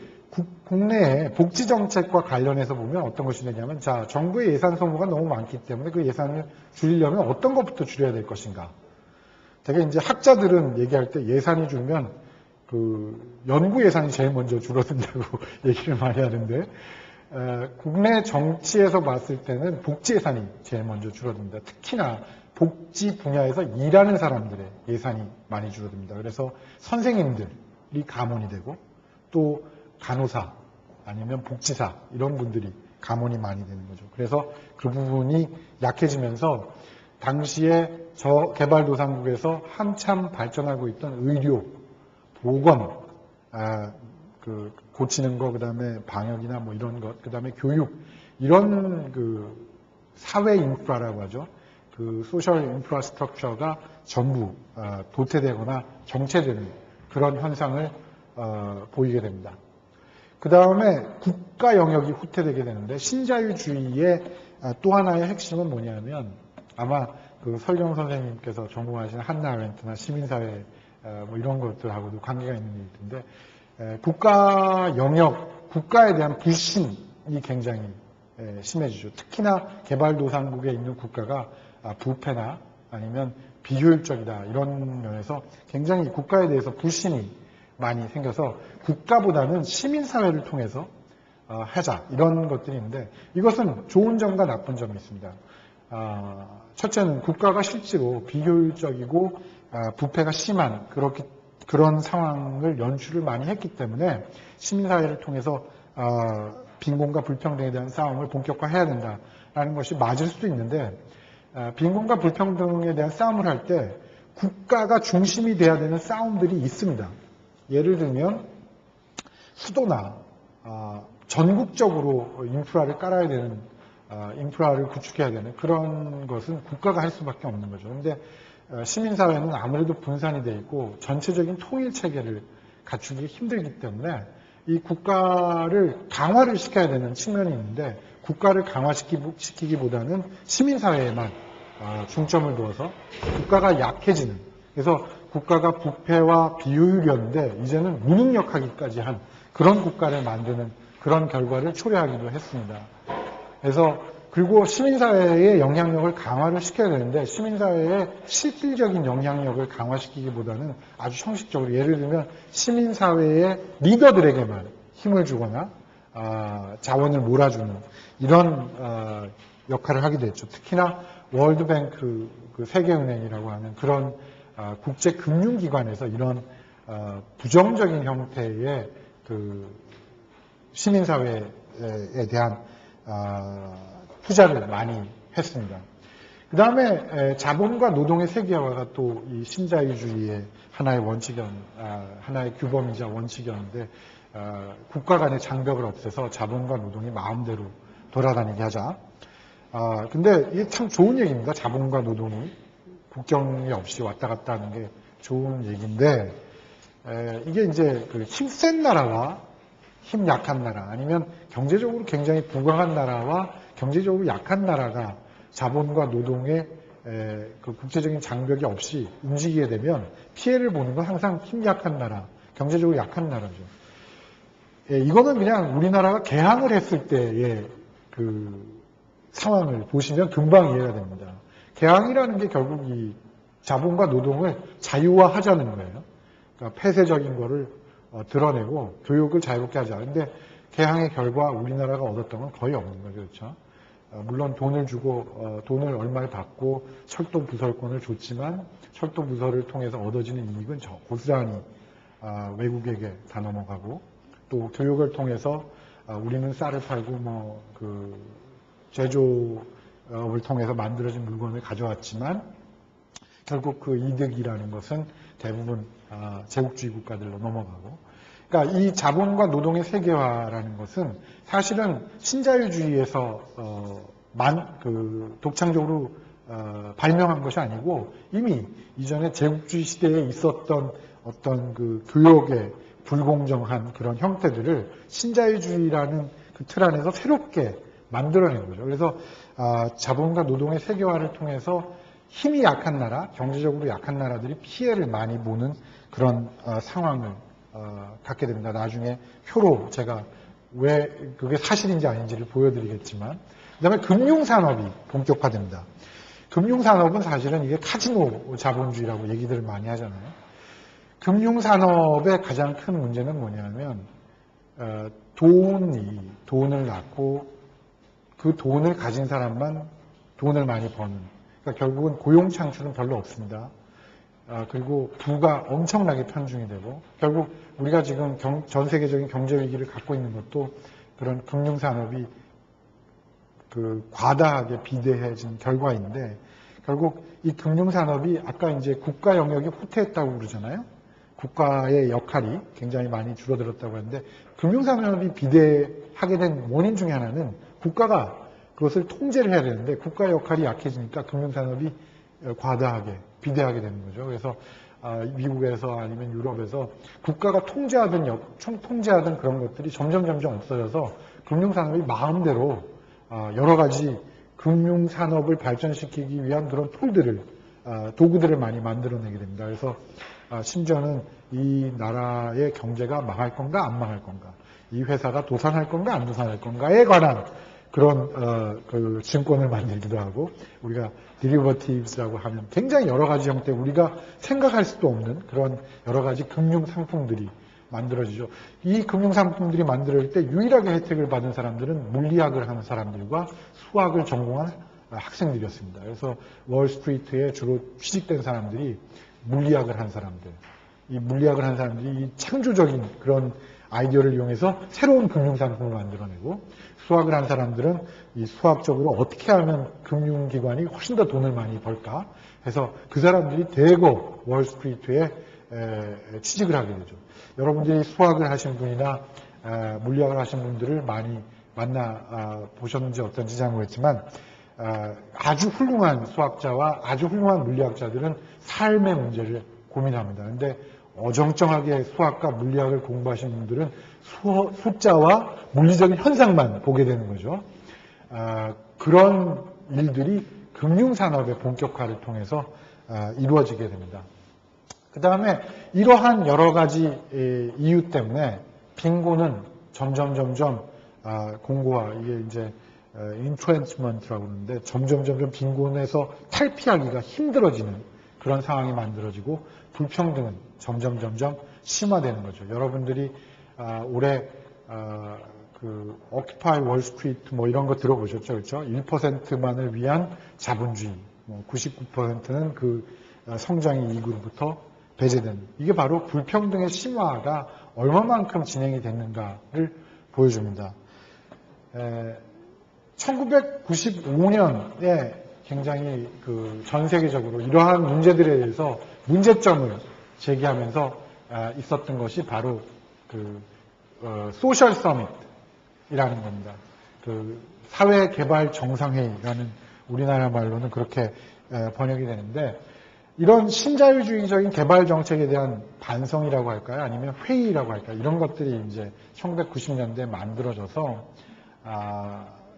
국내의 복지 정책과 관련해서 보면 어떤 것이 되냐면 정부의 예산 소모가 너무 많기 때문에 그 예산을 줄이려면 어떤 것부터 줄여야 될 것인가. 되게 이제 학자들은 얘기할 때 예산이 줄면 연구 예산이 제일 먼저 줄어든다고 얘기를 많이 하는데 국내 정치에서 봤을 때는 복지 예산이 제일 먼저 줄어듭니다. 특히나 복지 분야에서 일하는 사람들의 예산이 많이 줄어듭니다. 그래서 선생님들이 감원이 되고 또 간호사 아니면 복지사 이런 분들이 감원이 많이 되는 거죠. 그래서 그 부분이 약해지면서 당시에 개발도상국에서 한참 발전하고 있던 의료, 보건, 고치는 거, 그 다음에 방역이나 뭐 이런 것, 그 다음에 교육, 이런 사회 인프라라고 하죠. 소셜 인프라스트럭처가 전부 도태되거나 정체되는 그런 현상을 보이게 됩니다. 그 다음에 국가 영역이 후퇴되게 되는데 신자유주의의 또 하나의 핵심은 뭐냐면 아마 설경 선생님께서 전공하신 한나 아렌트나 시민사회 뭐 이런 것들하고도 관계가 있는 일인데 국가 영역, 국가에 대한 불신이 굉장히 심해지죠. 특히나 개발도상국에 있는 국가가 부패나 아니면 비효율적이다 이런 면에서 굉장히 국가에 대해서 불신이 많이 생겨서 국가보다는 시민사회를 통해서 하자 이런 것들이 있는데 이것은 좋은 점과 나쁜 점이 있습니다. 첫째는 국가가 실제로 비효율적이고 부패가 심한 그런 상황을 연출을 많이 했기 때문에 시민사회를 통해서 빈곤과 불평등에 대한 싸움을 본격화해야 된다라는 것이 맞을 수도 있는데 빈곤과 불평등에 대한 싸움을 할 때 국가가 중심이 돼야 되는 싸움들이 있습니다. 예를 들면 수도나 전국적으로 인프라를 깔아야 되는 인프라를 구축해야 되는 그런 것은 국가가 할 수밖에 없는 거죠. 그런데 시민사회는 아무래도 분산이 돼 있고 전체적인 통일 체계를 갖추기 힘들기 때문에 이 국가를 강화를 시켜야 되는 측면이 있는데 국가를 강화시키기보다는 시민사회에만 중점을 두어서 국가가 약해지는, 그래서 국가가 부패와 비효율이었는데 이제는 무능력하기까지 한 그런 국가를 만드는 그런 결과를 초래하기도 했습니다. 그래서 그리고 시민사회의 영향력을 강화를 시켜야 되는데 시민사회의 실질적인 영향력을 강화시키기보다는 아주 형식적으로 예를 들면 시민사회의 리더들에게만 힘을 주거나 자원을 몰아주는 이런 역할을 하게 됐죠. 특히나 월드뱅크, 그 세계은행이라고 하는 그런 국제금융기관에서 이런 부정적인 형태의 그 시민사회에 대한 투자를 많이 했습니다. 그 다음에 자본과 노동의 세계화가 또 이 신자유주의의 하나의 하나의 규범이자 원칙이었는데 국가 간의 장벽을 없애서 자본과 노동이 마음대로 돌아다니게 하자. 근데 이게 참 좋은 얘기입니다. 자본과 노동이 국경이 없이 왔다 갔다 하는 게 좋은 얘기인데 이게 이제 그 힘센 나라와 힘 약한 나라, 아니면 경제적으로 굉장히 부강한 나라와 경제적으로 약한 나라가 자본과 노동의 그 국제적인 장벽이 없이 움직이게 되면 피해를 보는 건 항상 힘 약한 나라, 경제적으로 약한 나라죠. 이거는 그냥 우리나라가 개항을 했을 때의 그 상황을 보시면 금방 이해가 됩니다. 개항이라는 게 결국 이 자본과 노동을 자유화하자는 거예요. 그러니까 폐쇄적인 거를 드러내고 교육을 자유롭게 하자. 근데 개항의 결과 우리나라가 얻었던 건 거의 없는 거죠. 그렇죠? 물론 돈을 주고 돈을 얼마를 받고 철도 부설권을 줬지만 철도 부설을 통해서 얻어지는 이익은 고스란히 외국에게 다 넘어가고, 또 교육을 통해서 우리는 쌀을 팔고 뭐 그 제조업을 통해서 만들어진 물건을 가져왔지만 결국 그 이득이라는 것은 대부분 제국주의 국가들로 넘어가고, 그러니까 이 자본과 노동의 세계화라는 것은 사실은 신자유주의에서 독창적으로 발명한 것이 아니고 이미 이전에 제국주의 시대에 있었던 어떤 그 교역의 불공정한 그런 형태들을 신자유주의라는 그 틀 안에서 새롭게 만들어낸 거죠. 그래서 자본과 노동의 세계화를 통해서 힘이 약한 나라, 경제적으로 약한 나라들이 피해를 많이 보는 그런 상황을 갖게 됩니다. 나중에 표로 제가 왜 그게 사실인지 아닌지를 보여드리겠지만, 그 다음에 금융산업이 본격화됩니다. 금융산업은 사실은 이게 카지노 자본주의라고 얘기들을 많이 하잖아요. 금융산업의 가장 큰 문제는 뭐냐면 돈을 낳고 그 돈을 가진 사람만 돈을 많이 버는, 그러니까 결국은 고용 창출은 별로 없습니다. 그리고 부가 엄청나게 편중이 되고, 결국 우리가 지금 전 세계적인 경제 위기를 갖고 있는 것도 그런 금융산업이 그 과다하게 비대해진 결과인데, 결국 이 금융산업이 아까 이제 국가 영역이 후퇴했다고 그러잖아요. 국가의 역할이 굉장히 많이 줄어들었다고 하는데, 금융산업이 비대하게 된 원인 중에 하나는 국가가 그것을 통제를 해야 되는데 국가의 역할이 약해지니까 금융산업이 과다하게 비대하게 되는 거죠. 그래서 미국에서 아니면 유럽에서 국가가 통제하던 그런 것들이 점점 없어져서 금융산업이 마음대로 여러 가지 금융산업을 발전시키기 위한 그런 도구들을 많이 만들어내게 됩니다. 그래서 심지어는 이 나라의 경제가 망할 건가 안 망할 건가, 이 회사가 도산할 건가 안 도산할 건가에 관한 그런 그 증권을 만들기도 하고, 우리가 데리버티브스라고 하면 굉장히 여러 가지 형태, 우리가 생각할 수도 없는 그런 여러 가지 금융 상품들이 만들어지죠. 이 금융상품들이 만들어질 때 유일하게 혜택을 받은 사람들은 물리학을 하는 사람들과 수학을 전공한 학생들이었습니다. 그래서 월스트리트에 주로 취직된 사람들이 물리학을 한 사람들, 이 물리학을 한 사람들이 이 창조적인 그런 아이디어를 이용해서 새로운 금융상품을 만들어내고, 수학을 한 사람들은 이 수학적으로 어떻게 하면 금융기관이 훨씬 더 돈을 많이 벌까 해서 그 사람들이 대거 월스트리트에 취직을 하게 되죠. 여러분들이 수학을 하신 분이나 물리학을 하신 분들을 많이 만나 보셨는지 어떤지 잘 모르겠지만, 아주 훌륭한 수학자와 아주 훌륭한 물리학자들은 삶의 문제를 고민합니다. 그런데 어정쩡하게 수학과 물리학을 공부하신 분들은 숫자와 물리적인 현상만 보게 되는 거죠. 그런 일들이 금융산업의 본격화를 통해서 이루어지게 됩니다. 그 다음에 이러한 여러 가지 이유 때문에 빈곤은 점점 공고화, 이게 이제 인트렌치먼트라고 그러는데 점점 빈곤에서 탈피하기가 힘들어지는 그런 상황이 만들어지고, 불평등은 점점 심화되는 거죠. 여러분들이 올해 그 오큐파이 월스트리트 뭐 이런 거 들어보셨죠, 그렇죠? 1%만을 위한 자본주의, 99%는 그 성장의 이익으로부터 배제된, 이게 바로 불평등의 심화가 얼마만큼 진행이 됐는가를 보여줍니다. 1995년에 굉장히 그 전 세계적으로 이러한 문제들에 대해서 문제점을 제기하면서 있었던 것이 바로 그 소셜 서밋이라는 겁니다. 그 사회 개발 정상회의라는 우리나라 말로는 그렇게 번역이 되는데, 이런 신자유주의적인 개발 정책에 대한 반성이라고 할까요? 아니면 회의라고 할까요? 이런 것들이 이제 1990년대에 만들어져서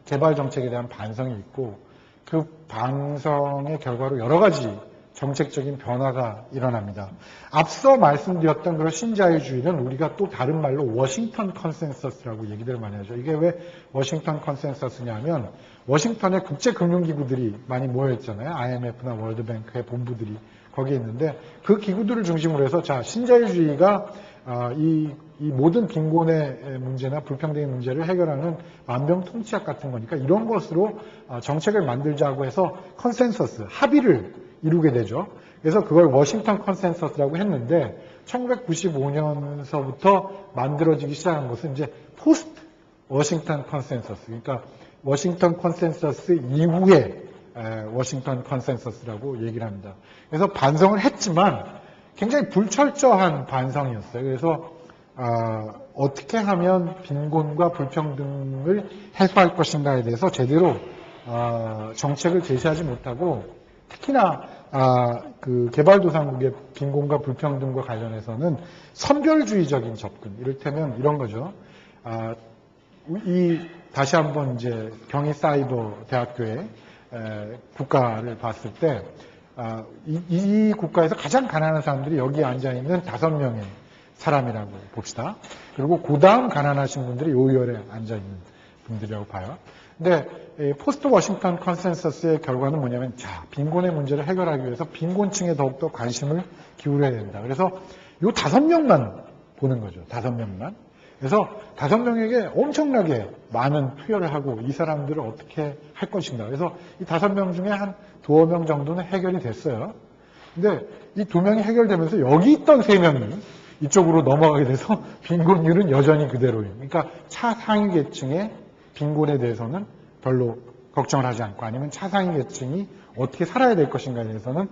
개발 정책에 대한 반성이 있고, 그 반성의 결과로 여러 가지 정책적인 변화가 일어납니다. 앞서 말씀드렸던 그런 신자유주의는 우리가 또 다른 말로 워싱턴 컨센서스라고 얘기를 많이 하죠. 이게 왜 워싱턴 컨센서스냐면, 워싱턴에 국제금융기구들이 많이 모여있잖아요. IMF나 월드뱅크의 본부들이 거기에 있는데, 그 기구들을 중심으로 해서 자, 신자유주의가 이 모든 빈곤의 문제나 불평등의 문제를 해결하는 만병통치약 같은 거니까 이런 것으로 정책을 만들자고 해서 컨센서스, 합의를 이루게 되죠. 그래서 그걸 워싱턴 컨센서스라고 했는데, 1995년서부터 만들어지기 시작한 것은 이제 포스트 워싱턴 컨센서스, 그러니까 워싱턴 컨센서스 이후에 워싱턴 컨센서스라고 얘기를 합니다. 그래서 반성을 했지만 굉장히 불철저한 반성이었어요. 그래서 어떻게 하면 빈곤과 불평등을 해소할 것인가에 대해서 제대로 정책을 제시하지 못하고, 특히나 그 개발도상국의 빈곤과 불평등과 관련해서는 선별주의적인 접근, 이를테면 이런 거죠. 다시 한번 이제 경희사이버 대학교의 국가를 봤을 때, 이 국가에서 가장 가난한 사람들이 여기에 앉아있는 5명의 사람이라고 봅시다. 그리고 그 다음 가난하신 분들이 요열에 앉아있는 분들이라고 봐요. 근데 포스트 워싱턴 컨센서스의 결과는 뭐냐면, 자, 빈곤의 문제를 해결하기 위해서 빈곤층에 더욱더 관심을 기울여야 된다. 그래서 요 5명만 보는 거죠. 5명만. 그래서 5명에게 엄청나게 많은 투여를 하고 이 사람들을 어떻게 할 것인가. 그래서 이 5명 중에 한 2명 정도는 해결이 됐어요. 근데 이 2명이 해결되면서 여기 있던 3명이 이쪽으로 넘어가게 돼서 빈곤율은 여전히 그대로예요. 그러니까 차상위 계층의 빈곤에 대해서는 별로 걱정을 하지 않고, 아니면 차상위 계층이 어떻게 살아야 될 것인가에 대해서는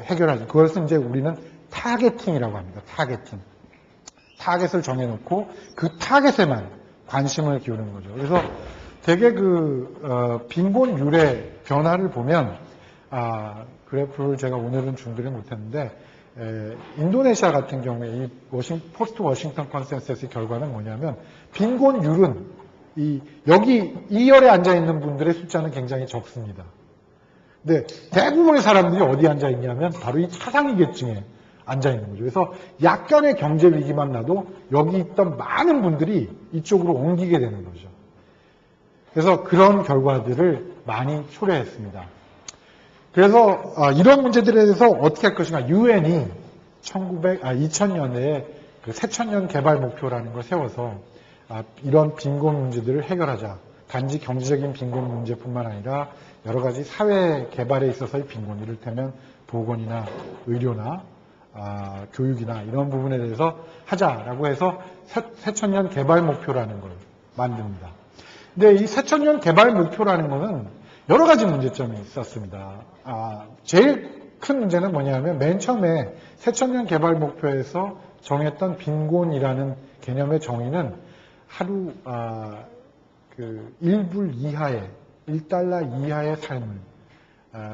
해결하죠. 그것은 이제 우리는 타겟팅이라고 합니다. 타겟팅. 타겟을 정해놓고 그 타겟에만 관심을 기울이는 거죠. 그래서 되게 빈곤율의 변화를 보면, 그래프를 제가 오늘은 준비를 못했는데, 인도네시아 같은 경우에 이 포스트 워싱턴 컨센서스의 결과는 뭐냐면, 빈곤율은 여기 2열에 앉아있는 분들의 숫자는 굉장히 적습니다. 근데 대부분의 사람들이 어디 앉아있냐면 바로 이 차상위 계층에 앉아있는 거죠. 그래서 약간의 경제 위기만 나도 여기 있던 많은 분들이 이쪽으로 옮기게 되는 거죠. 그래서 그런 결과들을 많이 초래했습니다. 그래서 이런 문제들에 대해서 어떻게 할 것인가, 유엔이 2000년대에 그 새천년 개발 목표라는 걸 세워서 이런 빈곤 문제들을 해결하자. 단지 경제적인 빈곤 문제뿐만 아니라 여러 가지 사회 개발에 있어서의 빈곤, 이를테면 보건이나 의료나 교육이나 이런 부분에 대해서 하자라고 해서 새천년 개발 목표라는 걸 만듭니다. 근데 이 새천년 개발 목표라는 거는 여러 가지 문제점이 있었습니다. 제일 큰 문제는 뭐냐면 맨 처음에 새천년 개발 목표에서 정했던 빈곤이라는 개념의 정의는 하루 그 1불 이하의 1달러 이하의 삶을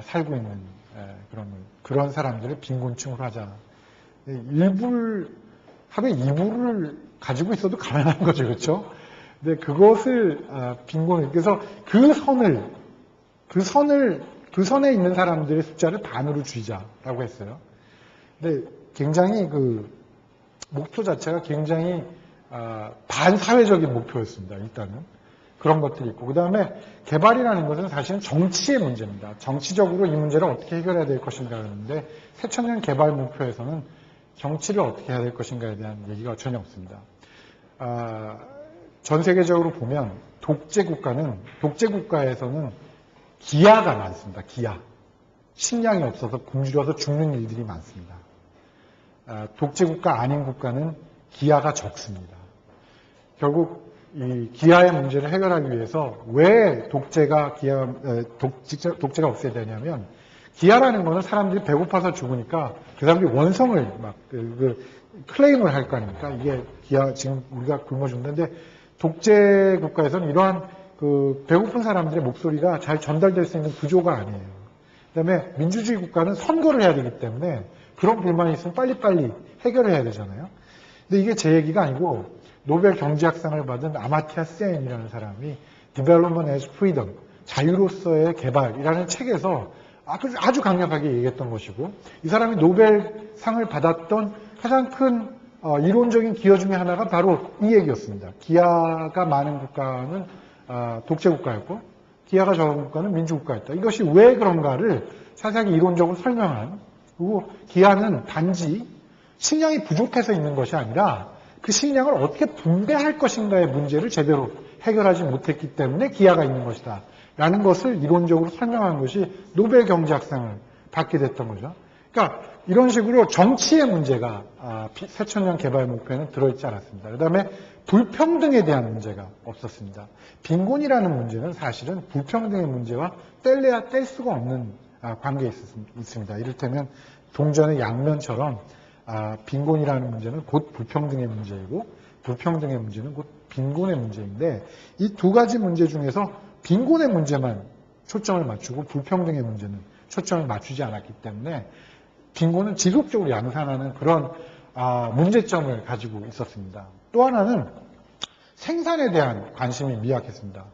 살고 있는 그런 사람들을 빈곤층으로 하자. 1불 하루에 2불을 가지고 있어도 가난한 거죠, 그렇죠? 근데 그것을 빈곤을 그래서 그 선에 있는 사람들의 숫자를 반으로 줄이자라고 했어요. 근데 굉장히 그 목표 자체가 굉장히 반사회적인 목표였습니다. 일단은 그런 것들이 있고, 그 다음에 개발이라는 것은 사실은 정치의 문제입니다. 정치적으로 이 문제를 어떻게 해결해야 될 것인가 하는데 새천년 개발 목표에서는 정치를 어떻게 해야 될 것인가에 대한 얘기가 전혀 없습니다. 전 세계적으로 보면 독재국가에서는 기아가 많습니다. 기아. 식량이 없어서 굶주려서 죽는 일들이 많습니다. 독재국가 아닌 국가는 기아가 적습니다. 결국 이 기아의 문제를 해결하기 위해서 왜 독재가 없어야 되냐면, 기아라는 거는 사람들이 배고파서 죽으니까 그 사람들이 원성을 막 클레임을 할 거 아닙니까? 이게 기아 지금 우리가 굶어 죽는데, 독재 국가에서는 이러한 그 배고픈 사람들의 목소리가 잘 전달될 수 있는 구조가 아니에요. 그다음에 민주주의 국가는 선거를 해야 되기 때문에 그런 불만이 있으면 빨리빨리 해결해야 되잖아요. 근데 이게 제 얘기가 아니고 노벨 경제학상을 받은 아마티아 센이라는 사람이 Development as Freedom, 자유로서의 개발이라는 책에서 아주 강력하게 얘기했던 것이고, 이 사람이 노벨상을 받았던 가장 큰 이론적인 기여 중에 하나가 바로 이 얘기였습니다. 기아가 많은 국가는 독재국가였고 기아가 적은 국가는 민주국가였다. 이것이 왜 그런가를 자세하게 이론적으로 설명한, 그리고 기아는 단지 식량이 부족해서 있는 것이 아니라 그 식량을 어떻게 분배할 것인가의 문제를 제대로 해결하지 못했기 때문에 기아가 있는 것이다 라는 것을 이론적으로 설명한 것이 노벨 경제학상을 받게 됐던 거죠. 그러니까 이런 식으로 정치의 문제가 새천년 개발 목표에는 들어있지 않았습니다. 그 다음에 불평등에 대한 문제가 없었습니다. 빈곤이라는 문제는 사실은 불평등의 문제와 뗄래야 뗄 수가 없는 관계에 있습니다. 이를테면 동전의 양면처럼 빈곤이라는 문제는 곧 불평등의 문제이고, 불평등의 문제는 곧 빈곤의 문제인데, 이 두 가지 문제 중에서 빈곤의 문제만 초점을 맞추고 불평등의 문제는 초점을 맞추지 않았기 때문에 빈곤은 지속적으로 양산하는 그런 문제점을 가지고 있었습니다. 또 하나는 생산에 대한 관심이 미약했습니다.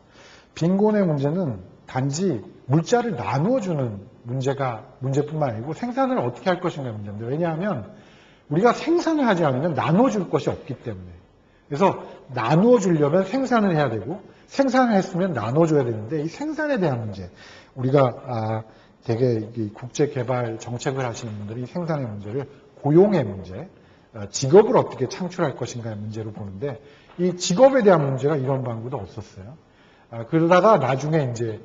빈곤의 문제는 단지 물자를 나누어주는 문제뿐만 아니고 생산을 어떻게 할 것인가의 문제인데, 왜냐하면 우리가 생산을 하지 않으면 나눠줄 것이 없기 때문에. 그래서 나누어주려면 생산을 해야 되고, 생산을 했으면 나눠줘야 되는데, 이 생산에 대한 문제, 우리가 되게 국제개발 정책을 하시는 분들이 생산의 문제를 고용의 문제, 직업을 어떻게 창출할 것인가의 문제로 보는데, 이 직업에 대한 문제가 이런 방구도 없었어요. 그러다가 나중에 이제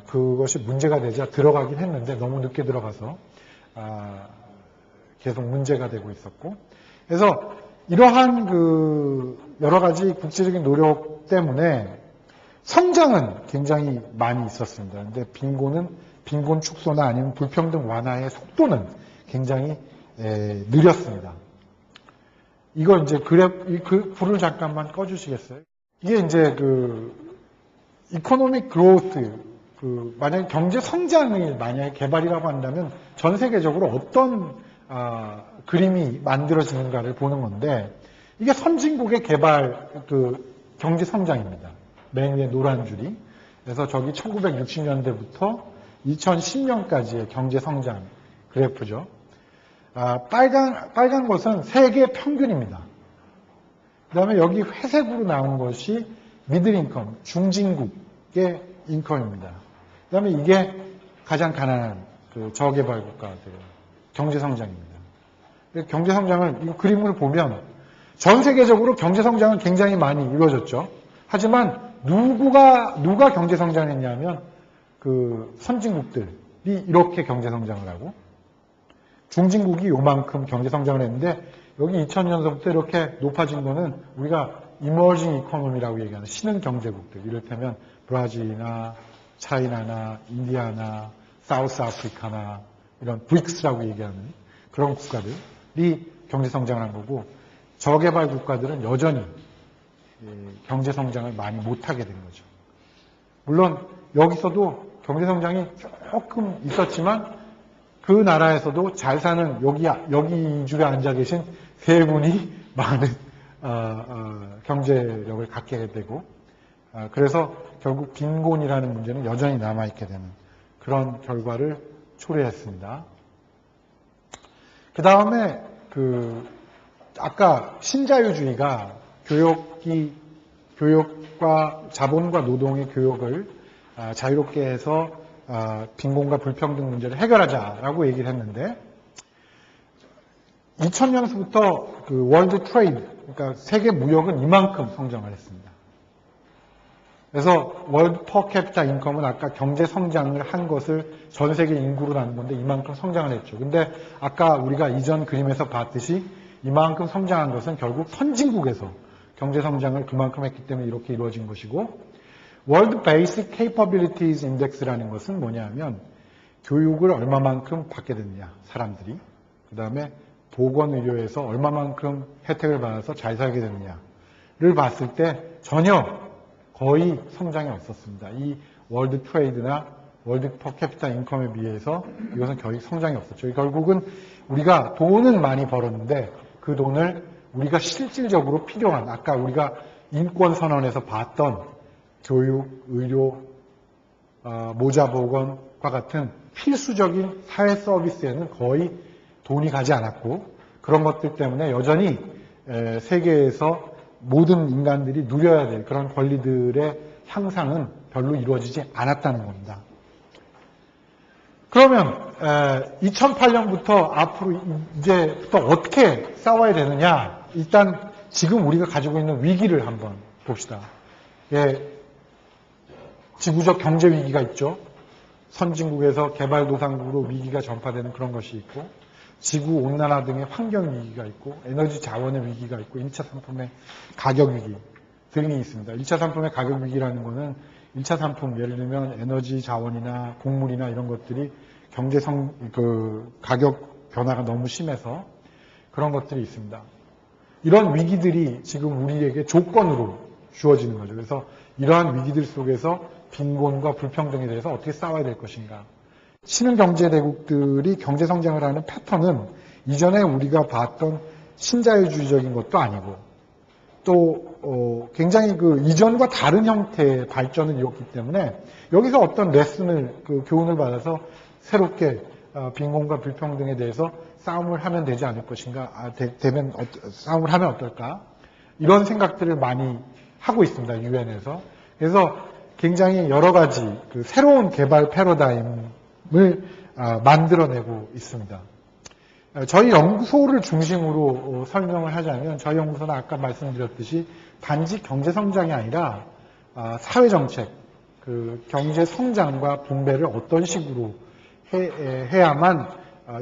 그것이 문제가 되자 들어가긴 했는데 너무 늦게 들어가서 계속 문제가 되고 있었고, 그래서 이러한 여러 가지 국제적인 노력 때문에 성장은 굉장히 많이 있었습니다. 근데 빈곤 축소나 아니면 불평등 완화의 속도는 굉장히 느렸습니다. 이거 이제 불을 잠깐만 꺼주시겠어요? 이게 이제 이코노믹 그로우스, 만약에 경제 성장이 만약에 개발이라고 한다면 전 세계적으로 어떤 그림이 만들어지는가를 보는 건데, 이게 선진국의 개발 경제 성장입니다. 맨 위에 노란 줄이. 그래서 저기 1960년대부터 2010년까지의 경제 성장 그래프죠. 빨간 것은 세계 평균입니다. 그 다음에 여기 회색으로 나온 것이 미들 인컴, 중진국의 인컴입니다. 그 다음에 이게 가장 가난한 저개발 국가들의 경제 성장입니다. 경제 성장을 이 그림을 보면 전 세계적으로 경제 성장은 굉장히 많이 이루어졌죠. 하지만 누가 경제 성장을 했냐면 그 선진국들이 이렇게 경제 성장을 하고 중진국이 요만큼 경제 성장을 했는데 여기 2000년서부터 이렇게 높아진 거는 우리가 이머징 이코노미라고 얘기하는 신흥 경제국들, 이를테면 브라질이나 차이나나 인디아나 사우스 아프리카나 이런 브릭스라고 얘기하는 그런 국가들이 경제 성장을 한 거고, 저개발 국가들은 여전히 경제 성장을 많이 못하게 된 거죠. 물론 여기서도 경제 성장이 조금 있었지만 그 나라에서도 잘 사는 여기 이 줄에 앉아 계신 세 분이 많은 경제력을 갖게 되고, 그래서 결국 빈곤이라는 문제는 여전히 남아있게 되는 그런 결과를 초래했습니다. 그 다음에 아까 신자유주의가 교육과 자본과 노동의 교역을 자유롭게 해서 빈곤과 불평등 문제를 해결하자라고 얘기를 했는데, 2000년서부터 그 월드 트레이드, 그러니까 세계 무역은 이만큼 성장을 했습니다. 그래서 월드 퍼 캐피타 인컴은 아까 경제 성장을 한 것을 전 세계 인구로 나눈 건데 이만큼 성장을 했죠. 근데 아까 우리가 이전 그림에서 봤듯이 이만큼 성장한 것은 결국 선진국에서 경제 성장을 그만큼 했기 때문에 이렇게 이루어진 것이고, 월드 베이직 케이퍼빌리티즈 인덱스라는 것은 뭐냐면 교육을 얼마만큼 받게 됐냐, 사람들이. 그 다음에 보건의료에서 얼마만큼 혜택을 받아서 잘 살게 됐느냐를 봤을 때 전혀 거의 성장이 없었습니다. 이 월드 트레이드나 월드 퍼 캐피타 인컴에 비해서 이것은 거의 성장이 없었죠. 결국은 우리가 돈은 많이 벌었는데 그 돈을 우리가 실질적으로 필요한, 아까 우리가 인권선언에서 봤던 교육, 의료, 모자보건과 같은 필수적인 사회 서비스에는 거의 돈이 가지 않았고, 그런 것들 때문에 여전히 세계에서 모든 인간들이 누려야 될 그런 권리들의 향상은 별로 이루어지지 않았다는 겁니다. 그러면 2008년부터 앞으로 이제부터 어떻게 싸워야 되느냐, 일단 지금 우리가 가지고 있는 위기를 한번 봅시다. 지구적 경제 위기가 있죠. 선진국에서 개발도상국으로 위기가 전파되는 그런 것이 있고, 지구 온난화 등의 환경 위기가 있고, 에너지 자원의 위기가 있고, 1차 상품의 가격 위기 등이 있습니다. 1차 상품의 가격 위기라는 것은 1차 상품, 예를 들면 에너지 자원이나 곡물이나 이런 것들이 가격 변화가 너무 심해서 그런 것들이 있습니다. 이런 위기들이 지금 우리에게 조건으로 주어지는 거죠. 그래서 이러한 위기들 속에서 빈곤과 불평등에 대해서 어떻게 싸워야 될 것인가. 신흥 경제대국들이 경제 성장을 하는 패턴은 이전에 우리가 봤던 신자유주의적인 것도 아니고, 또 굉장히 그 이전과 다른 형태의 발전을 이뤘기 때문에 여기서 어떤 레슨을, 교훈을 받아서 새롭게 빈곤과 불평등에 대해서 싸움을 하면 되지 않을 것인가, 싸움을 하면 어떨까, 이런 생각들을 많이 하고 있습니다, 유엔에서. 그래서 굉장히 여러 가지 새로운 개발 패러다임을 만들어내고 있습니다. 저희 연구소를 중심으로 설명을 하자면, 저희 연구소는 아까 말씀드렸듯이 단지 경제 성장이 아니라 사회 정책, 경제 성장과 분배를 어떤 식으로 해야만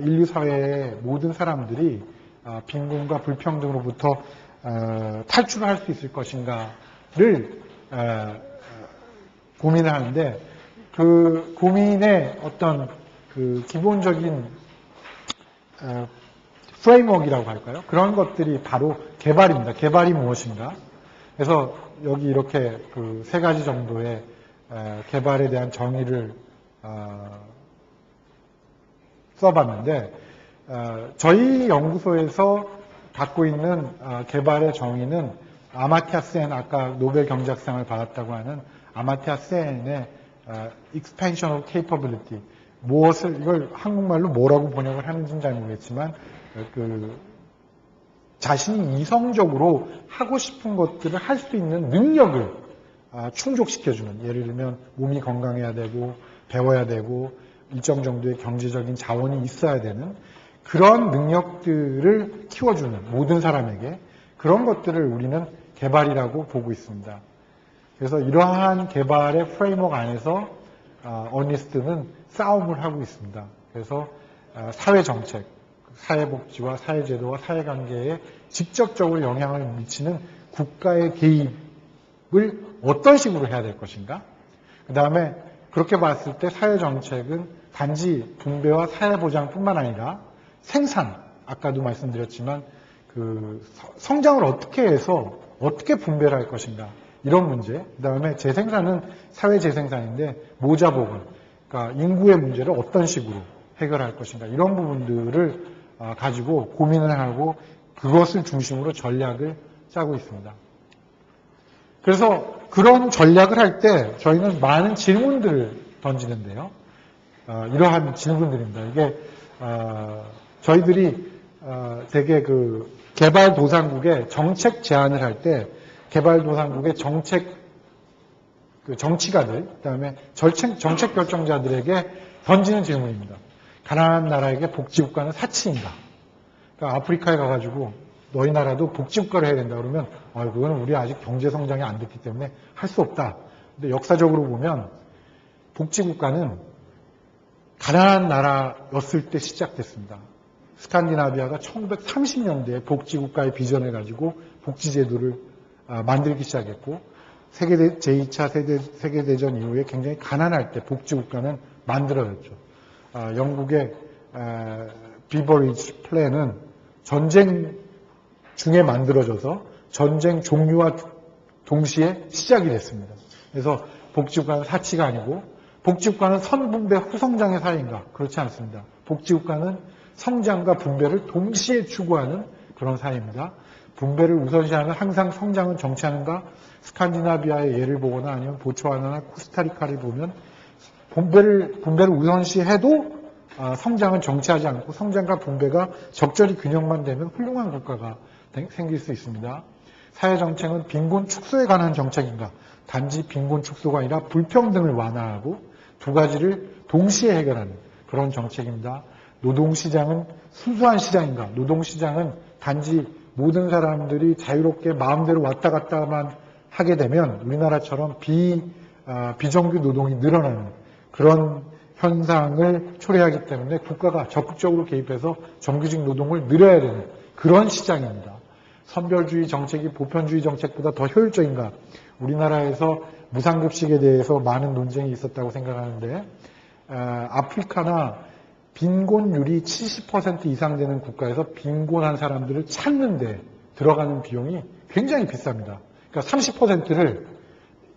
인류 사회의 모든 사람들이 빈곤과 불평등으로부터 탈출할 수 있을 것인가를 고민을 하는데, 그 고민의 어떤 기본적인 프레임워크라고 할까요? 그런 것들이 바로 개발입니다. 개발이 무엇인가? 그래서 여기 이렇게 세 가지 정도의 개발에 대한 정의를 써봤는데, 저희 연구소에서 갖고 있는 개발의 정의는 아마티아 센, 아까 노벨 경제학상을 받았다고 하는 아마티아 센의 expansion of capability, 이걸 한국말로 뭐라고 번역을 하는지는 잘 모르겠지만, 자신이 이성적으로 하고 싶은 것들을 할 수 있는 능력을 충족시켜주는, 예를 들면 몸이 건강해야 되고 배워야 되고 일정 정도의 경제적인 자원이 있어야 되는 그런 능력들을 키워주는, 모든 사람에게 그런 것들을 우리는 개발이라고 보고 있습니다. 그래서 이러한 개발의 프레임워크 안에서 어니스트는 싸움을 하고 있습니다. 그래서 사회정책, 사회복지와 사회제도와 사회관계에 직접적으로 영향을 미치는 국가의 개입을 어떤 식으로 해야 될 것인가? 그 다음에 그렇게 봤을 때 사회정책은 단지 분배와 사회보장뿐만 아니라 생산, 아까도 말씀드렸지만 그 성장을 어떻게 해서 어떻게 분배를 할 것인가 이런 문제, 그 다음에 재생산은 사회 재생산인데 모자복을, 그러니까 인구의 문제를 어떤 식으로 해결할 것인가 이런 부분들을 가지고 고민을 하고 그것을 중심으로 전략을 짜고 있습니다. 그래서 그런 전략을 할 때 저희는 많은 질문들을 던지는데요. 이러한 질문들입니다. 이게 저희들이 되게 그 개발도상국에 정책 제안을 할 때 개발도상국의 정치가들, 그다음에 정책 결정자들에게 던지는 질문입니다. 가난한 나라에게 복지국가는 사치인가? 그러니까 아프리카에 가가지고 너희 나라도 복지국가를 해야 된다 그러면 그건 우리 아직 경제성장이 안 됐기 때문에 할 수 없다. 근데 역사적으로 보면 복지국가는 가난한 나라였을 때 시작됐습니다. 스칸디나비아가 1930년대에 복지국가의 비전을 가지고 복지제도를 만들기 시작했고 제2차 세계대전 이후에 굉장히 가난할 때 복지국가는 만들어졌죠. 영국의 비버리지 플랜은 전쟁 중에 만들어져서 전쟁 종료와 동시에 시작이 됐습니다. 그래서 복지국가는 사치가 아니고 복지국가는 선분배 후성장의 사회인가? 그렇지 않습니다. 복지국가는 성장과 분배를 동시에 추구하는 그런 사회입니다. 분배를 우선시하는 항상 성장은 정치하는가? 스칸디나비아의 예를 보거나 아니면 보츠와나나 코스타리카를 보면 분배를 우선시해도 성장은 정치하지 않고 성장과 분배가 적절히 균형만 되면 훌륭한 국가가 생길 수 있습니다. 사회정책은 빈곤 축소에 관한 정책인가? 단지 빈곤 축소가 아니라 불평등을 완화하고 두 가지를 동시에 해결하는 그런 정책입니다. 노동시장은 순수한 시장인가? 노동시장은 단지 모든 사람들이 자유롭게 마음대로 왔다 갔다만 하게 되면 우리나라처럼 비정규 노동이 늘어나는 그런 현상을 초래하기 때문에 국가가 적극적으로 개입해서 정규직 노동을 늘려야 되는 그런 시장입니다. 선별주의 정책이 보편주의 정책보다 더 효율적인가? 우리나라에서 무상급식에 대해서 많은 논쟁이 있었다고 생각하는데 아프리카나 빈곤율이 70% 이상 되는 국가에서 빈곤한 사람들을 찾는데 들어가는 비용이 굉장히 비쌉니다. 그러니까 30%를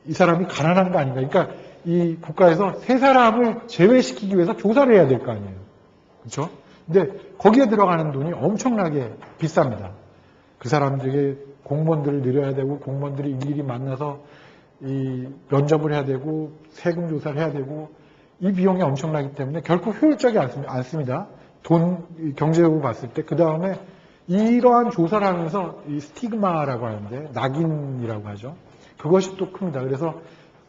이 사람이 가난한 거 아닌가? 그러니까 이 국가에서 세 사람을 제외시키기 위해서 조사를 해야 될 거 아니에요. 그렇죠? 근데 거기에 들어가는 돈이 엄청나게 비쌉니다. 그 사람들에게 공무원들을 늘려야 되고 공무원들이 일일이 만나서 이 면접을 해야 되고 세금 조사를 해야 되고 이 비용이 엄청나기 때문에 결코 효율적이 않습니다. 경제적으로 봤을 때. 그 다음에 이러한 조사를 하면서 이 스티그마라고 하는데 낙인이라고 하죠. 그것이 또 큽니다. 그래서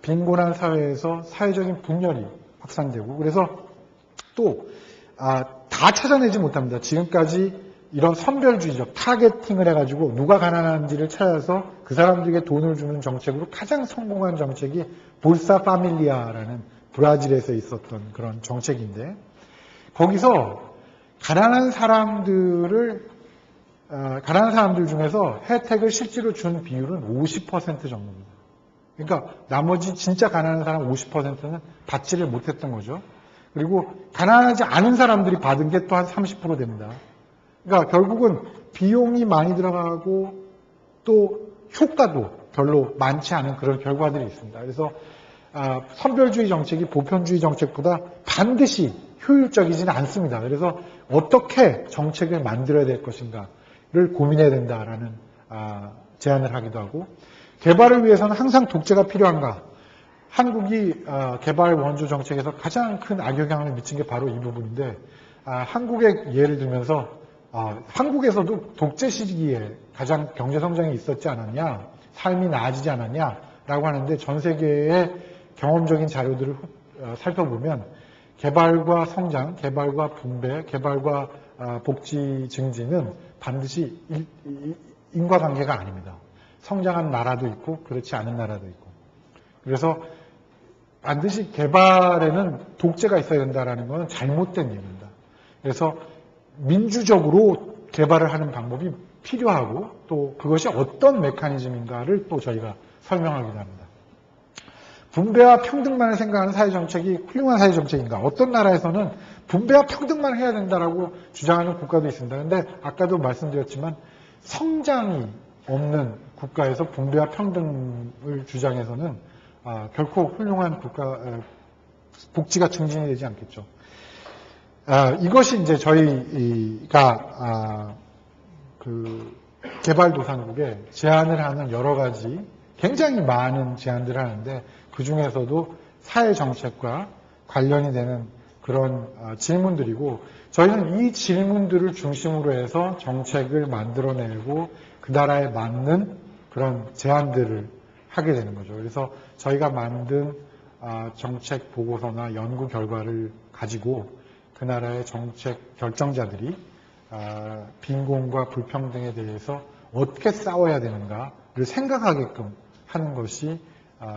빈곤한 사회에서 사회적인 분열이 확산되고 그래서 또 다 찾아내지 못합니다. 지금까지 이런 선별주의적 타겟팅을 해가지고 누가 가난한지를 찾아서 그 사람들에게 돈을 주는 정책으로 가장 성공한 정책이 볼사 파밀리아라는 브라질에서 있었던 그런 정책인데 거기서 가난한 사람들 중에서 혜택을 실제로 준 비율은 50% 정도입니다. 그러니까 나머지 진짜 가난한 사람 50%는 받지를 못했던 거죠. 그리고 가난하지 않은 사람들이 받은 게 또 한 30% 됩니다. 그러니까 결국은 비용이 많이 들어가고 또 효과도 별로 많지 않은 그런 결과들이 있습니다. 그래서 선별주의 정책이 보편주의 정책보다 반드시 효율적이지는 않습니다. 그래서 어떻게 정책을 만들어야 될 것인가를 고민해야 된다라는 제안을 하기도 하고 개발을 위해서는 항상 독재가 필요한가? 한국이 개발 원조 정책에서 가장 큰 악영향을 미친 게 바로 이 부분인데 한국의 예를 들면서 한국에서도 독재 시기에 가장 경제 성장이 있었지 않았냐, 삶이 나아지지 않았냐라고 하는데 전 세계의 경험적인 자료들을 살펴보면 개발과 성장, 개발과 분배, 개발과 복지 증진은 반드시 인과관계가 아닙니다. 성장한 나라도 있고 그렇지 않은 나라도 있고. 그래서 반드시 개발에는 독재가 있어야 된다는 것은 잘못된 얘기입니다. 그래서 민주적으로 개발을 하는 방법이 필요하고 또 그것이 어떤 메커니즘인가를 또 저희가 설명하기도 합니다. 분배와 평등만을 생각하는 사회정책이 훌륭한 사회정책인가? 어떤 나라에서는 분배와 평등만 해야 된다라고 주장하는 국가도 있습니다. 그런데 아까도 말씀드렸지만 성장이 없는 국가에서 분배와 평등을 주장해서는 결코 훌륭한 복지가 증진이 되지 않겠죠. 이것이 이제 저희가 그 개발도상국에 제안을 하는 여러 가지 굉장히 많은 제안들을 하는데 그 중에서도 사회정책과 관련이 되는 그런 질문들이고 저희는 이 질문들을 중심으로 해서 정책을 만들어내고 그 나라에 맞는 그런 제안들을 하게 되는 거죠. 그래서 저희가 만든 정책 보고서나 연구 결과를 가지고 그 나라의 정책 결정자들이 빈곤과 불평등에 대해서 어떻게 싸워야 되는가를 생각하게끔 하는 것이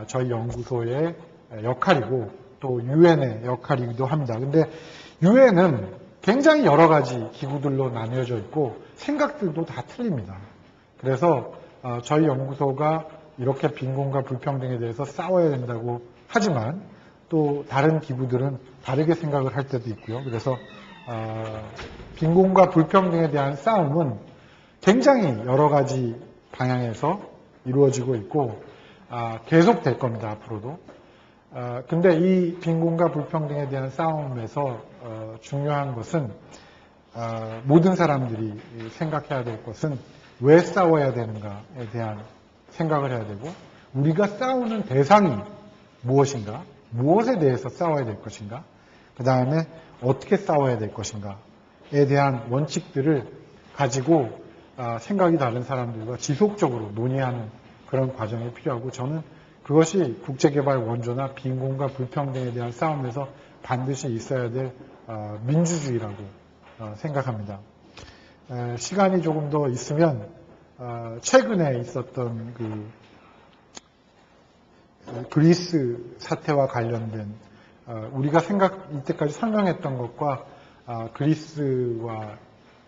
저희 연구소의 역할이고 또 유엔의 역할이기도 합니다. 근데 유엔은 굉장히 여러 가지 기구들로 나뉘어져 있고 생각들도 다 틀립니다. 그래서 저희 연구소가 이렇게 빈곤과 불평등에 대해서 싸워야 된다고 하지만 또 다른 기구들은 다르게 생각을 할 때도 있고요. 그래서 빈곤과 불평등에 대한 싸움은 굉장히 여러 가지 방향에서 이루어지고 있고 계속될 겁니다. 앞으로도. 근데 이 빈곤과 불평등에 대한 싸움에서 중요한 것은 모든 사람들이 생각해야 될 것은 왜 싸워야 되는가에 대한 생각을 해야 되고 우리가 싸우는 대상이 무엇인가, 무엇에 대해서 싸워야 될 것인가, 그 다음에 어떻게 싸워야 될 것인가에 대한 원칙들을 가지고 생각이 다른 사람들과 지속적으로 논의하는 그런 과정이 필요하고 저는 그것이 국제개발 원조나 빈곤과 불평등에 대한 싸움에서 반드시 있어야 될 민주주의라고 생각합니다. 시간이 조금 더 있으면 최근에 있었던 그리스 사태와 관련된 우리가 이때까지 설명했던 것과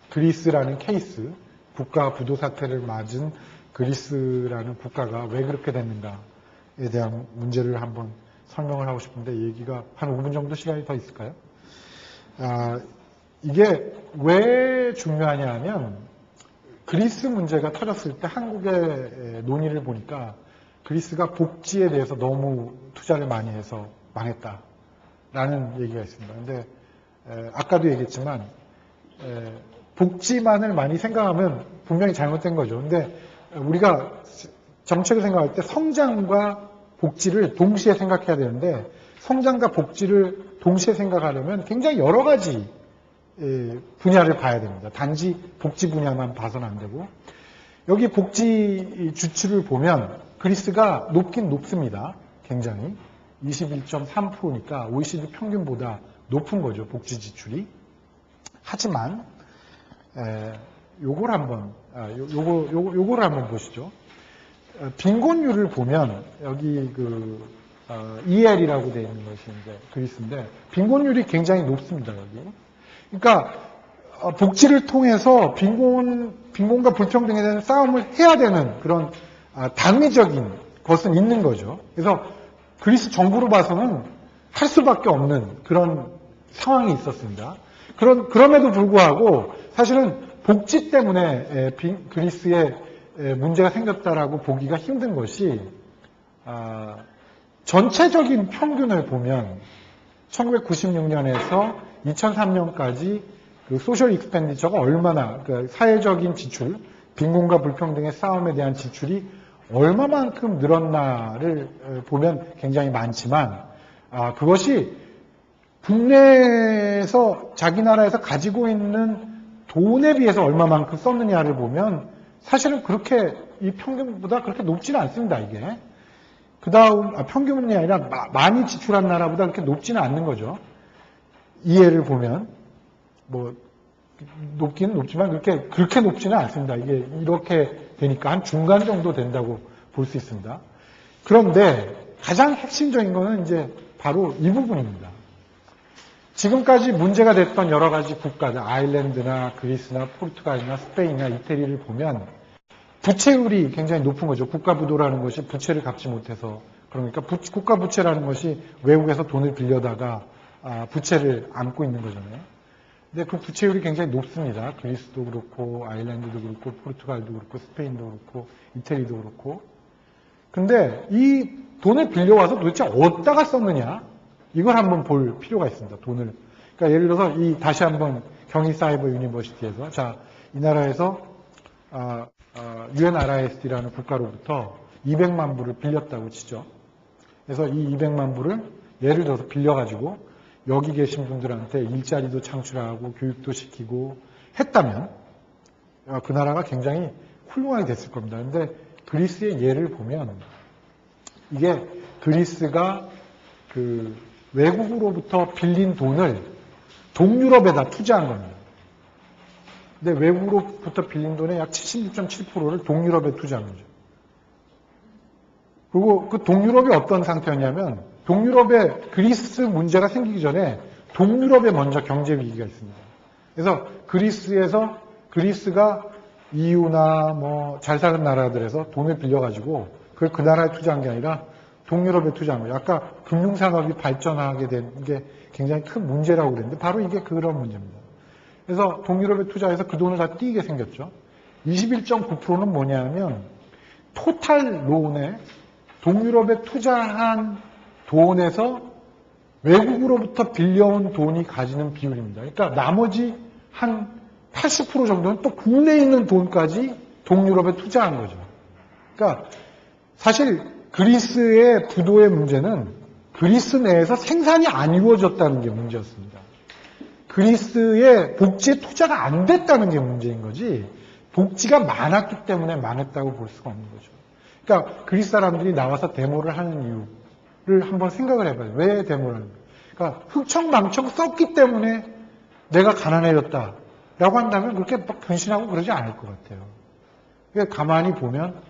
그리스라는 케이스, 국가 부도 사태를 맞은 그리스라는 국가가 왜 그렇게 됐는가에 대한 문제를 한번 설명을 하고 싶은데 얘기가 한 5분 정도 시간이 더 있을까요? 이게 왜 중요하냐 하면 그리스 문제가 터졌을 때 한국의 논의를 보니까 그리스가 복지에 대해서 너무 투자를 많이 해서 망했다라는 얘기가 있습니다. 근데 아까도 얘기했지만 복지만을 많이 생각하면 분명히 잘못된 거죠. 근데 우리가 정책을 생각할 때 성장과 복지를 동시에 생각해야 되는데 성장과 복지를 동시에 생각하려면 굉장히 여러 가지 분야를 봐야 됩니다. 단지 복지 분야만 봐서는 안 되고 여기 복지 주출을 보면 그리스가 높긴 높습니다. 굉장히 21.3%니까 OECD 평균보다 높은 거죠. 복지 지출이. 하지만 요거를 한번 보시죠. 빈곤율을 보면 여기 EL이라고 되어 있는 것이 이제 그리스인데 빈곤율이 굉장히 높습니다. 여기. 그러니까 복지를 통해서 빈곤과 불평등에 대한 싸움을 해야 되는 그런 당위적인 것은 있는 거죠. 그래서 그리스 정부로 봐서는 할 수밖에 없는 그런 상황이 있었습니다. 그럼에도 불구하고 사실은 복지 때문에 그리스에 문제가 생겼다라고 보기가 힘든 것이 전체적인 평균을 보면 1996년에서 2003년까지 그 소셜 익스펜디처가 얼마나 사회적인 지출, 빈곤과 불평등의 싸움에 대한 지출이 얼마만큼 늘었나를 보면 굉장히 많지만 그것이 국내에서 자기 나라에서 가지고 있는 돈에 비해서 얼마만큼 썼느냐를 보면 사실은 그렇게 이 평균보다 그렇게 높지는 않습니다. 이게 그 다음 평균이 아니라 많이 지출한 나라보다 그렇게 높지는 않는 거죠. 이해를 보면 뭐 높기는 높지만 그렇게 높지는 않습니다. 이게 이렇게 되니까 한 중간 정도 된다고 볼 수 있습니다. 그런데 가장 핵심적인 거는 이제 바로 이 부분입니다. 지금까지 문제가 됐던 여러 가지 국가들, 아일랜드나 그리스나 포르투갈이나 스페인이나 이태리를 보면 부채율이 굉장히 높은 거죠. 국가 부도라는 것이 부채를 갚지 못해서 그러니까 국가 부채라는 것이 외국에서 돈을 빌려다가 부채를 안고 있는 거잖아요. 근데 그 부채율이 굉장히 높습니다. 그리스도 그렇고 아일랜드도 그렇고 포르투갈도 그렇고 스페인도 그렇고 이태리도 그렇고. 근데 이 돈을 빌려와서 도대체 어디다가 썼느냐? 이걸 한번 볼 필요가 있습니다. 돈을. 그러니까 예를 들어서 다시 한번 경희사이버 유니버시티에서 이 나라에서 UNRISD라는 국가로부터 200만 불을 빌렸다고 치죠. 그래서 이 200만 불을 예를 들어서 빌려가지고 여기 계신 분들한테 일자리도 창출하고 교육도 시키고 했다면 그 나라가 굉장히 훌륭하게 됐을 겁니다. 그런데 그리스의 예를 보면 이게 그리스가 그 외국으로부터 빌린 돈을 동유럽에다 투자한 겁니다. 근데 외국으로부터 빌린 돈의 약 76.7%를 동유럽에 투자한 거죠. 그리고 그 동유럽이 어떤 상태였냐면 동유럽에 그리스 문제가 생기기 전에 동유럽에 먼저 경제 위기가 있습니다. 그래서 그리스가 EU나 뭐 잘 사는 나라들에서 돈을 빌려가지고 그걸 그 나라에 투자한 게 아니라 동유럽에 투자한 거예요. 아까 금융산업이 발전하게 된 게 굉장히 큰 문제라고 그랬는데 바로 이게 그런 문제입니다. 그래서 동유럽에 투자해서 그 돈을 다 띄게 생겼죠. 21.9%는 뭐냐면 토탈 론에 동유럽에 투자한 돈에서 외국으로부터 빌려온 돈이 가지는 비율입니다. 그러니까 나머지 한 80% 정도는 또 국내에 있는 돈까지 동유럽에 투자한 거죠. 그러니까 사실 그리스의 부도의 문제는 그리스 내에서 생산이 안 이루어졌다는 게 문제였습니다. 그리스의 복지에 투자가 안 됐다는 게 문제인 거지 복지가 많았기 때문에 망했다고 볼 수가 없는 거죠. 그러니까 그리스 사람들이 나와서 데모를 하는 이유를 한번 생각을 해봐요. 왜 데모를 하는 거예요? 그러니까 흥청망청 썼기 때문에 내가 가난해졌다라고 한다면 그렇게 막 근신하고 그러지 않을 것 같아요. 그러니까 가만히 보면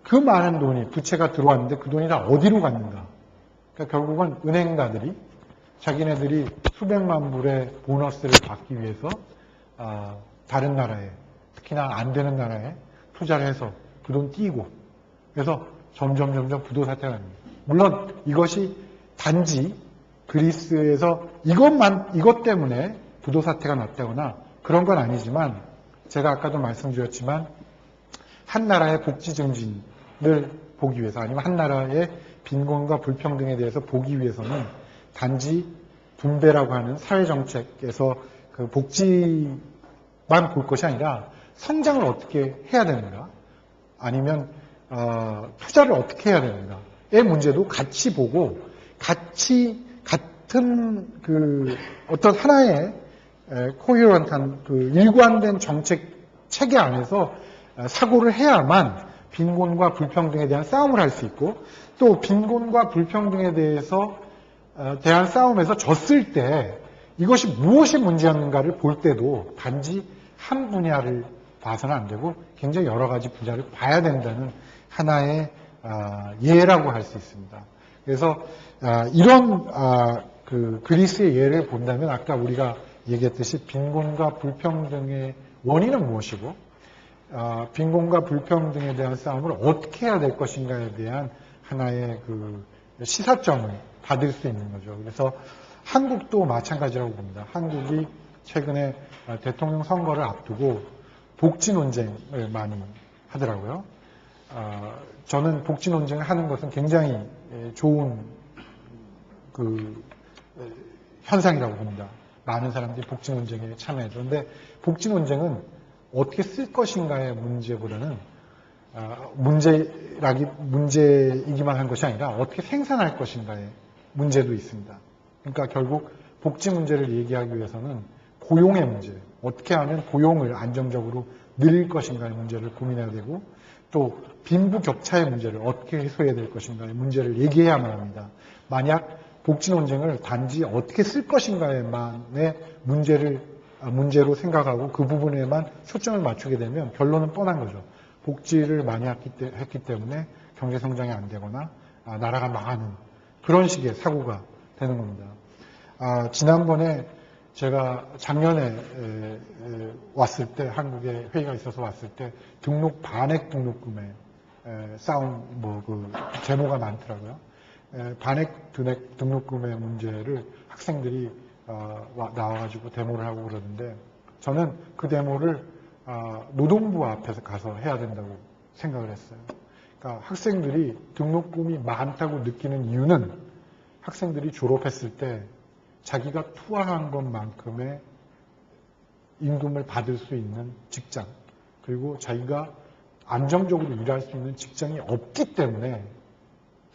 그 많은 돈이 부채가 들어왔는데 그 돈이 다 어디로 갔는가? 그러니까 결국은 은행가들이 자기네들이 수백만 불의 보너스를 받기 위해서 다른 나라에 특히나 안 되는 나라에 투자를 해서 그 돈 띄고 그래서 점점 부도 사태가 납니다. 물론 이것이 단지 그리스에서 이것 때문에 부도 사태가 났다거나 그런 건 아니지만 제가 아까도 말씀드렸지만 한 나라의 복지 증진을 보기 위해서 아니면 한 나라의 빈곤과 불평등에 대해서 보기 위해서는 단지 분배라고 하는 사회정책에서 그 복지만 볼 것이 아니라 성장을 어떻게 해야 되는가 아니면 투자를 어떻게 해야 되는가의 문제도 같이 보고 같은 그 어떤 하나의 코히런트한 그 일관된 정책 체계 안에서 사고를 해야만 빈곤과 불평등에 대한 싸움을 할 수 있고 또 빈곤과 불평등에 대한 싸움에서 졌을 때 이것이 무엇이 문제였는가를 볼 때도 단지 한 분야를 봐서는 안 되고 굉장히 여러 가지 분야를 봐야 된다는 하나의 예라고 할 수 있습니다. 그래서 이런 그 그리스의 예를 본다면 아까 우리가 얘기했듯이 빈곤과 불평등의 원인은 무엇이고 빈곤과 불평등에 대한 싸움을 어떻게 해야 될 것인가에 대한 하나의 그 시사점을 받을 수 있는 거죠. 그래서 한국도 마찬가지라고 봅니다. 한국이 최근에 대통령 선거를 앞두고 복지 논쟁을 많이 하더라고요. 저는 복지 논쟁을 하는 것은 굉장히 좋은 그 현상이라고 봅니다. 많은 사람들이 복지 논쟁에 참여해요. 그런데 복지 논쟁은 어떻게 쓸 것인가의 문제보다는 문제이기만 한 것이 아니라 어떻게 생산할 것인가의 문제도 있습니다. 그러니까 결국 복지 문제를 얘기하기 위해서는 고용의 문제, 어떻게 하면 고용을 안정적으로 늘릴 것인가의 문제를 고민해야 되고 또 빈부격차의 문제를 어떻게 해소해야 될 것인가의 문제를 얘기해야만 합니다. 만약 복지 논쟁을 단지 어떻게 쓸 것인가에만의 문제를 문제로 생각하고 그 부분에만 초점을 맞추게 되면 결론은 뻔한 거죠. 복지를 많이 했기 때문에 경제 성장이 안 되거나 나라가 망하는 그런 식의 사고가 되는 겁니다. 지난번에 제가 작년에 왔을 때 한국에 회의가 있어서 왔을 때 반액 등록금에 싸움 그 제모가 많더라고요. 반액 등록금의 문제를 학생들이 나와가지고 데모를 하고 그러는데 저는 그 데모를 노동부 앞에서 가서 해야 된다고 생각을 했어요. 그러니까 학생들이 등록금이 많다고 느끼는 이유는 학생들이 졸업했을 때 자기가 투하한 것만큼의 임금을 받을 수 있는 직장, 그리고 자기가 안정적으로 일할 수 있는 직장이 없기 때문에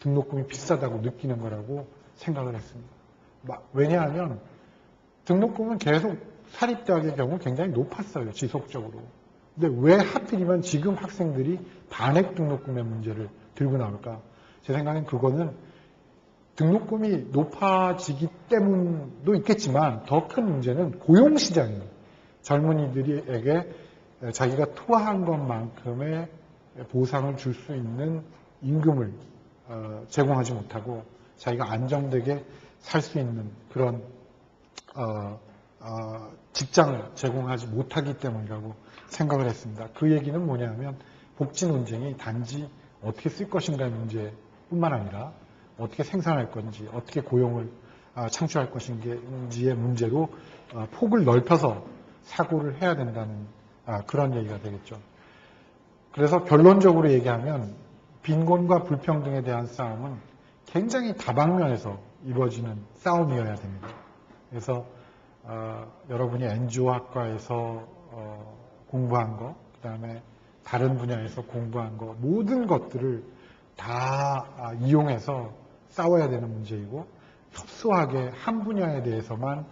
등록금이 비싸다고 느끼는 거라고 생각을 했습니다. 왜냐하면 등록금은 계속 사립대학의 경우 굉장히 높았어요, 지속적으로. 근데 왜 하필이면 지금 학생들이 반액 등록금의 문제를 들고 나올까? 제 생각엔 그거는 등록금이 높아지기 때문도 있겠지만 더 큰 문제는 고용시장이에요. 젊은이들에게 자기가 투하한 것만큼의 보상을 줄 수 있는 임금을 제공하지 못하고 자기가 안정되게 살 수 있는 그런 직장을 제공하지 못하기 때문이라고 생각을 했습니다. 그 얘기는 뭐냐면 복지 논쟁이 단지 어떻게 쓸 것인가의 문제뿐만 아니라 어떻게 생산할 건지, 어떻게 고용을 창출할 것인지의 문제로 폭을 넓혀서 사고를 해야 된다는 그런 얘기가 되겠죠. 그래서 결론적으로 얘기하면 빈곤과 불평등에 대한 싸움은 굉장히 다방면에서 이루어지는 싸움이어야 됩니다. 그래서 여러분이 NGO 학과에서 공부한 거, 그 다음에 다른 분야에서 공부한 거, 모든 것들을 다 이용해서 싸워야 되는 문제이고 협소하게 한 분야에 대해서만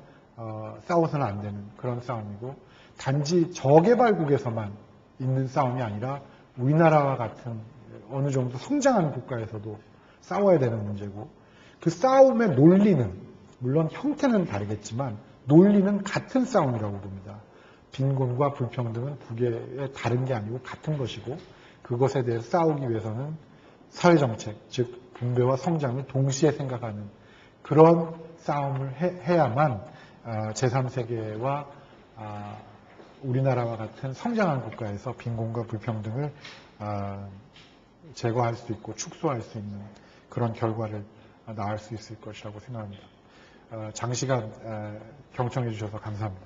싸워서는 안 되는 그런 싸움이고 단지 저개발국에서만 있는 싸움이 아니라 우리나라와 같은 어느 정도 성장한 국가에서도 싸워야 되는 문제고 그 싸움의 논리는 물론 형태는 다르겠지만 논리는 같은 싸움이라고 봅니다. 빈곤과 불평등은 두 개의 다른 게 아니고 같은 것이고 그것에 대해 싸우기 위해서는 사회정책, 즉 분배와 성장을 동시에 생각하는 그런 싸움을 해야만 제3세계와 우리나라와 같은 성장한 국가에서 빈곤과 불평등을 제거할 수 있고 축소할 수 있는 그런 결과를 낳을 수 있을 것이라고 생각합니다. 장시간 경청해 주셔서 감사합니다.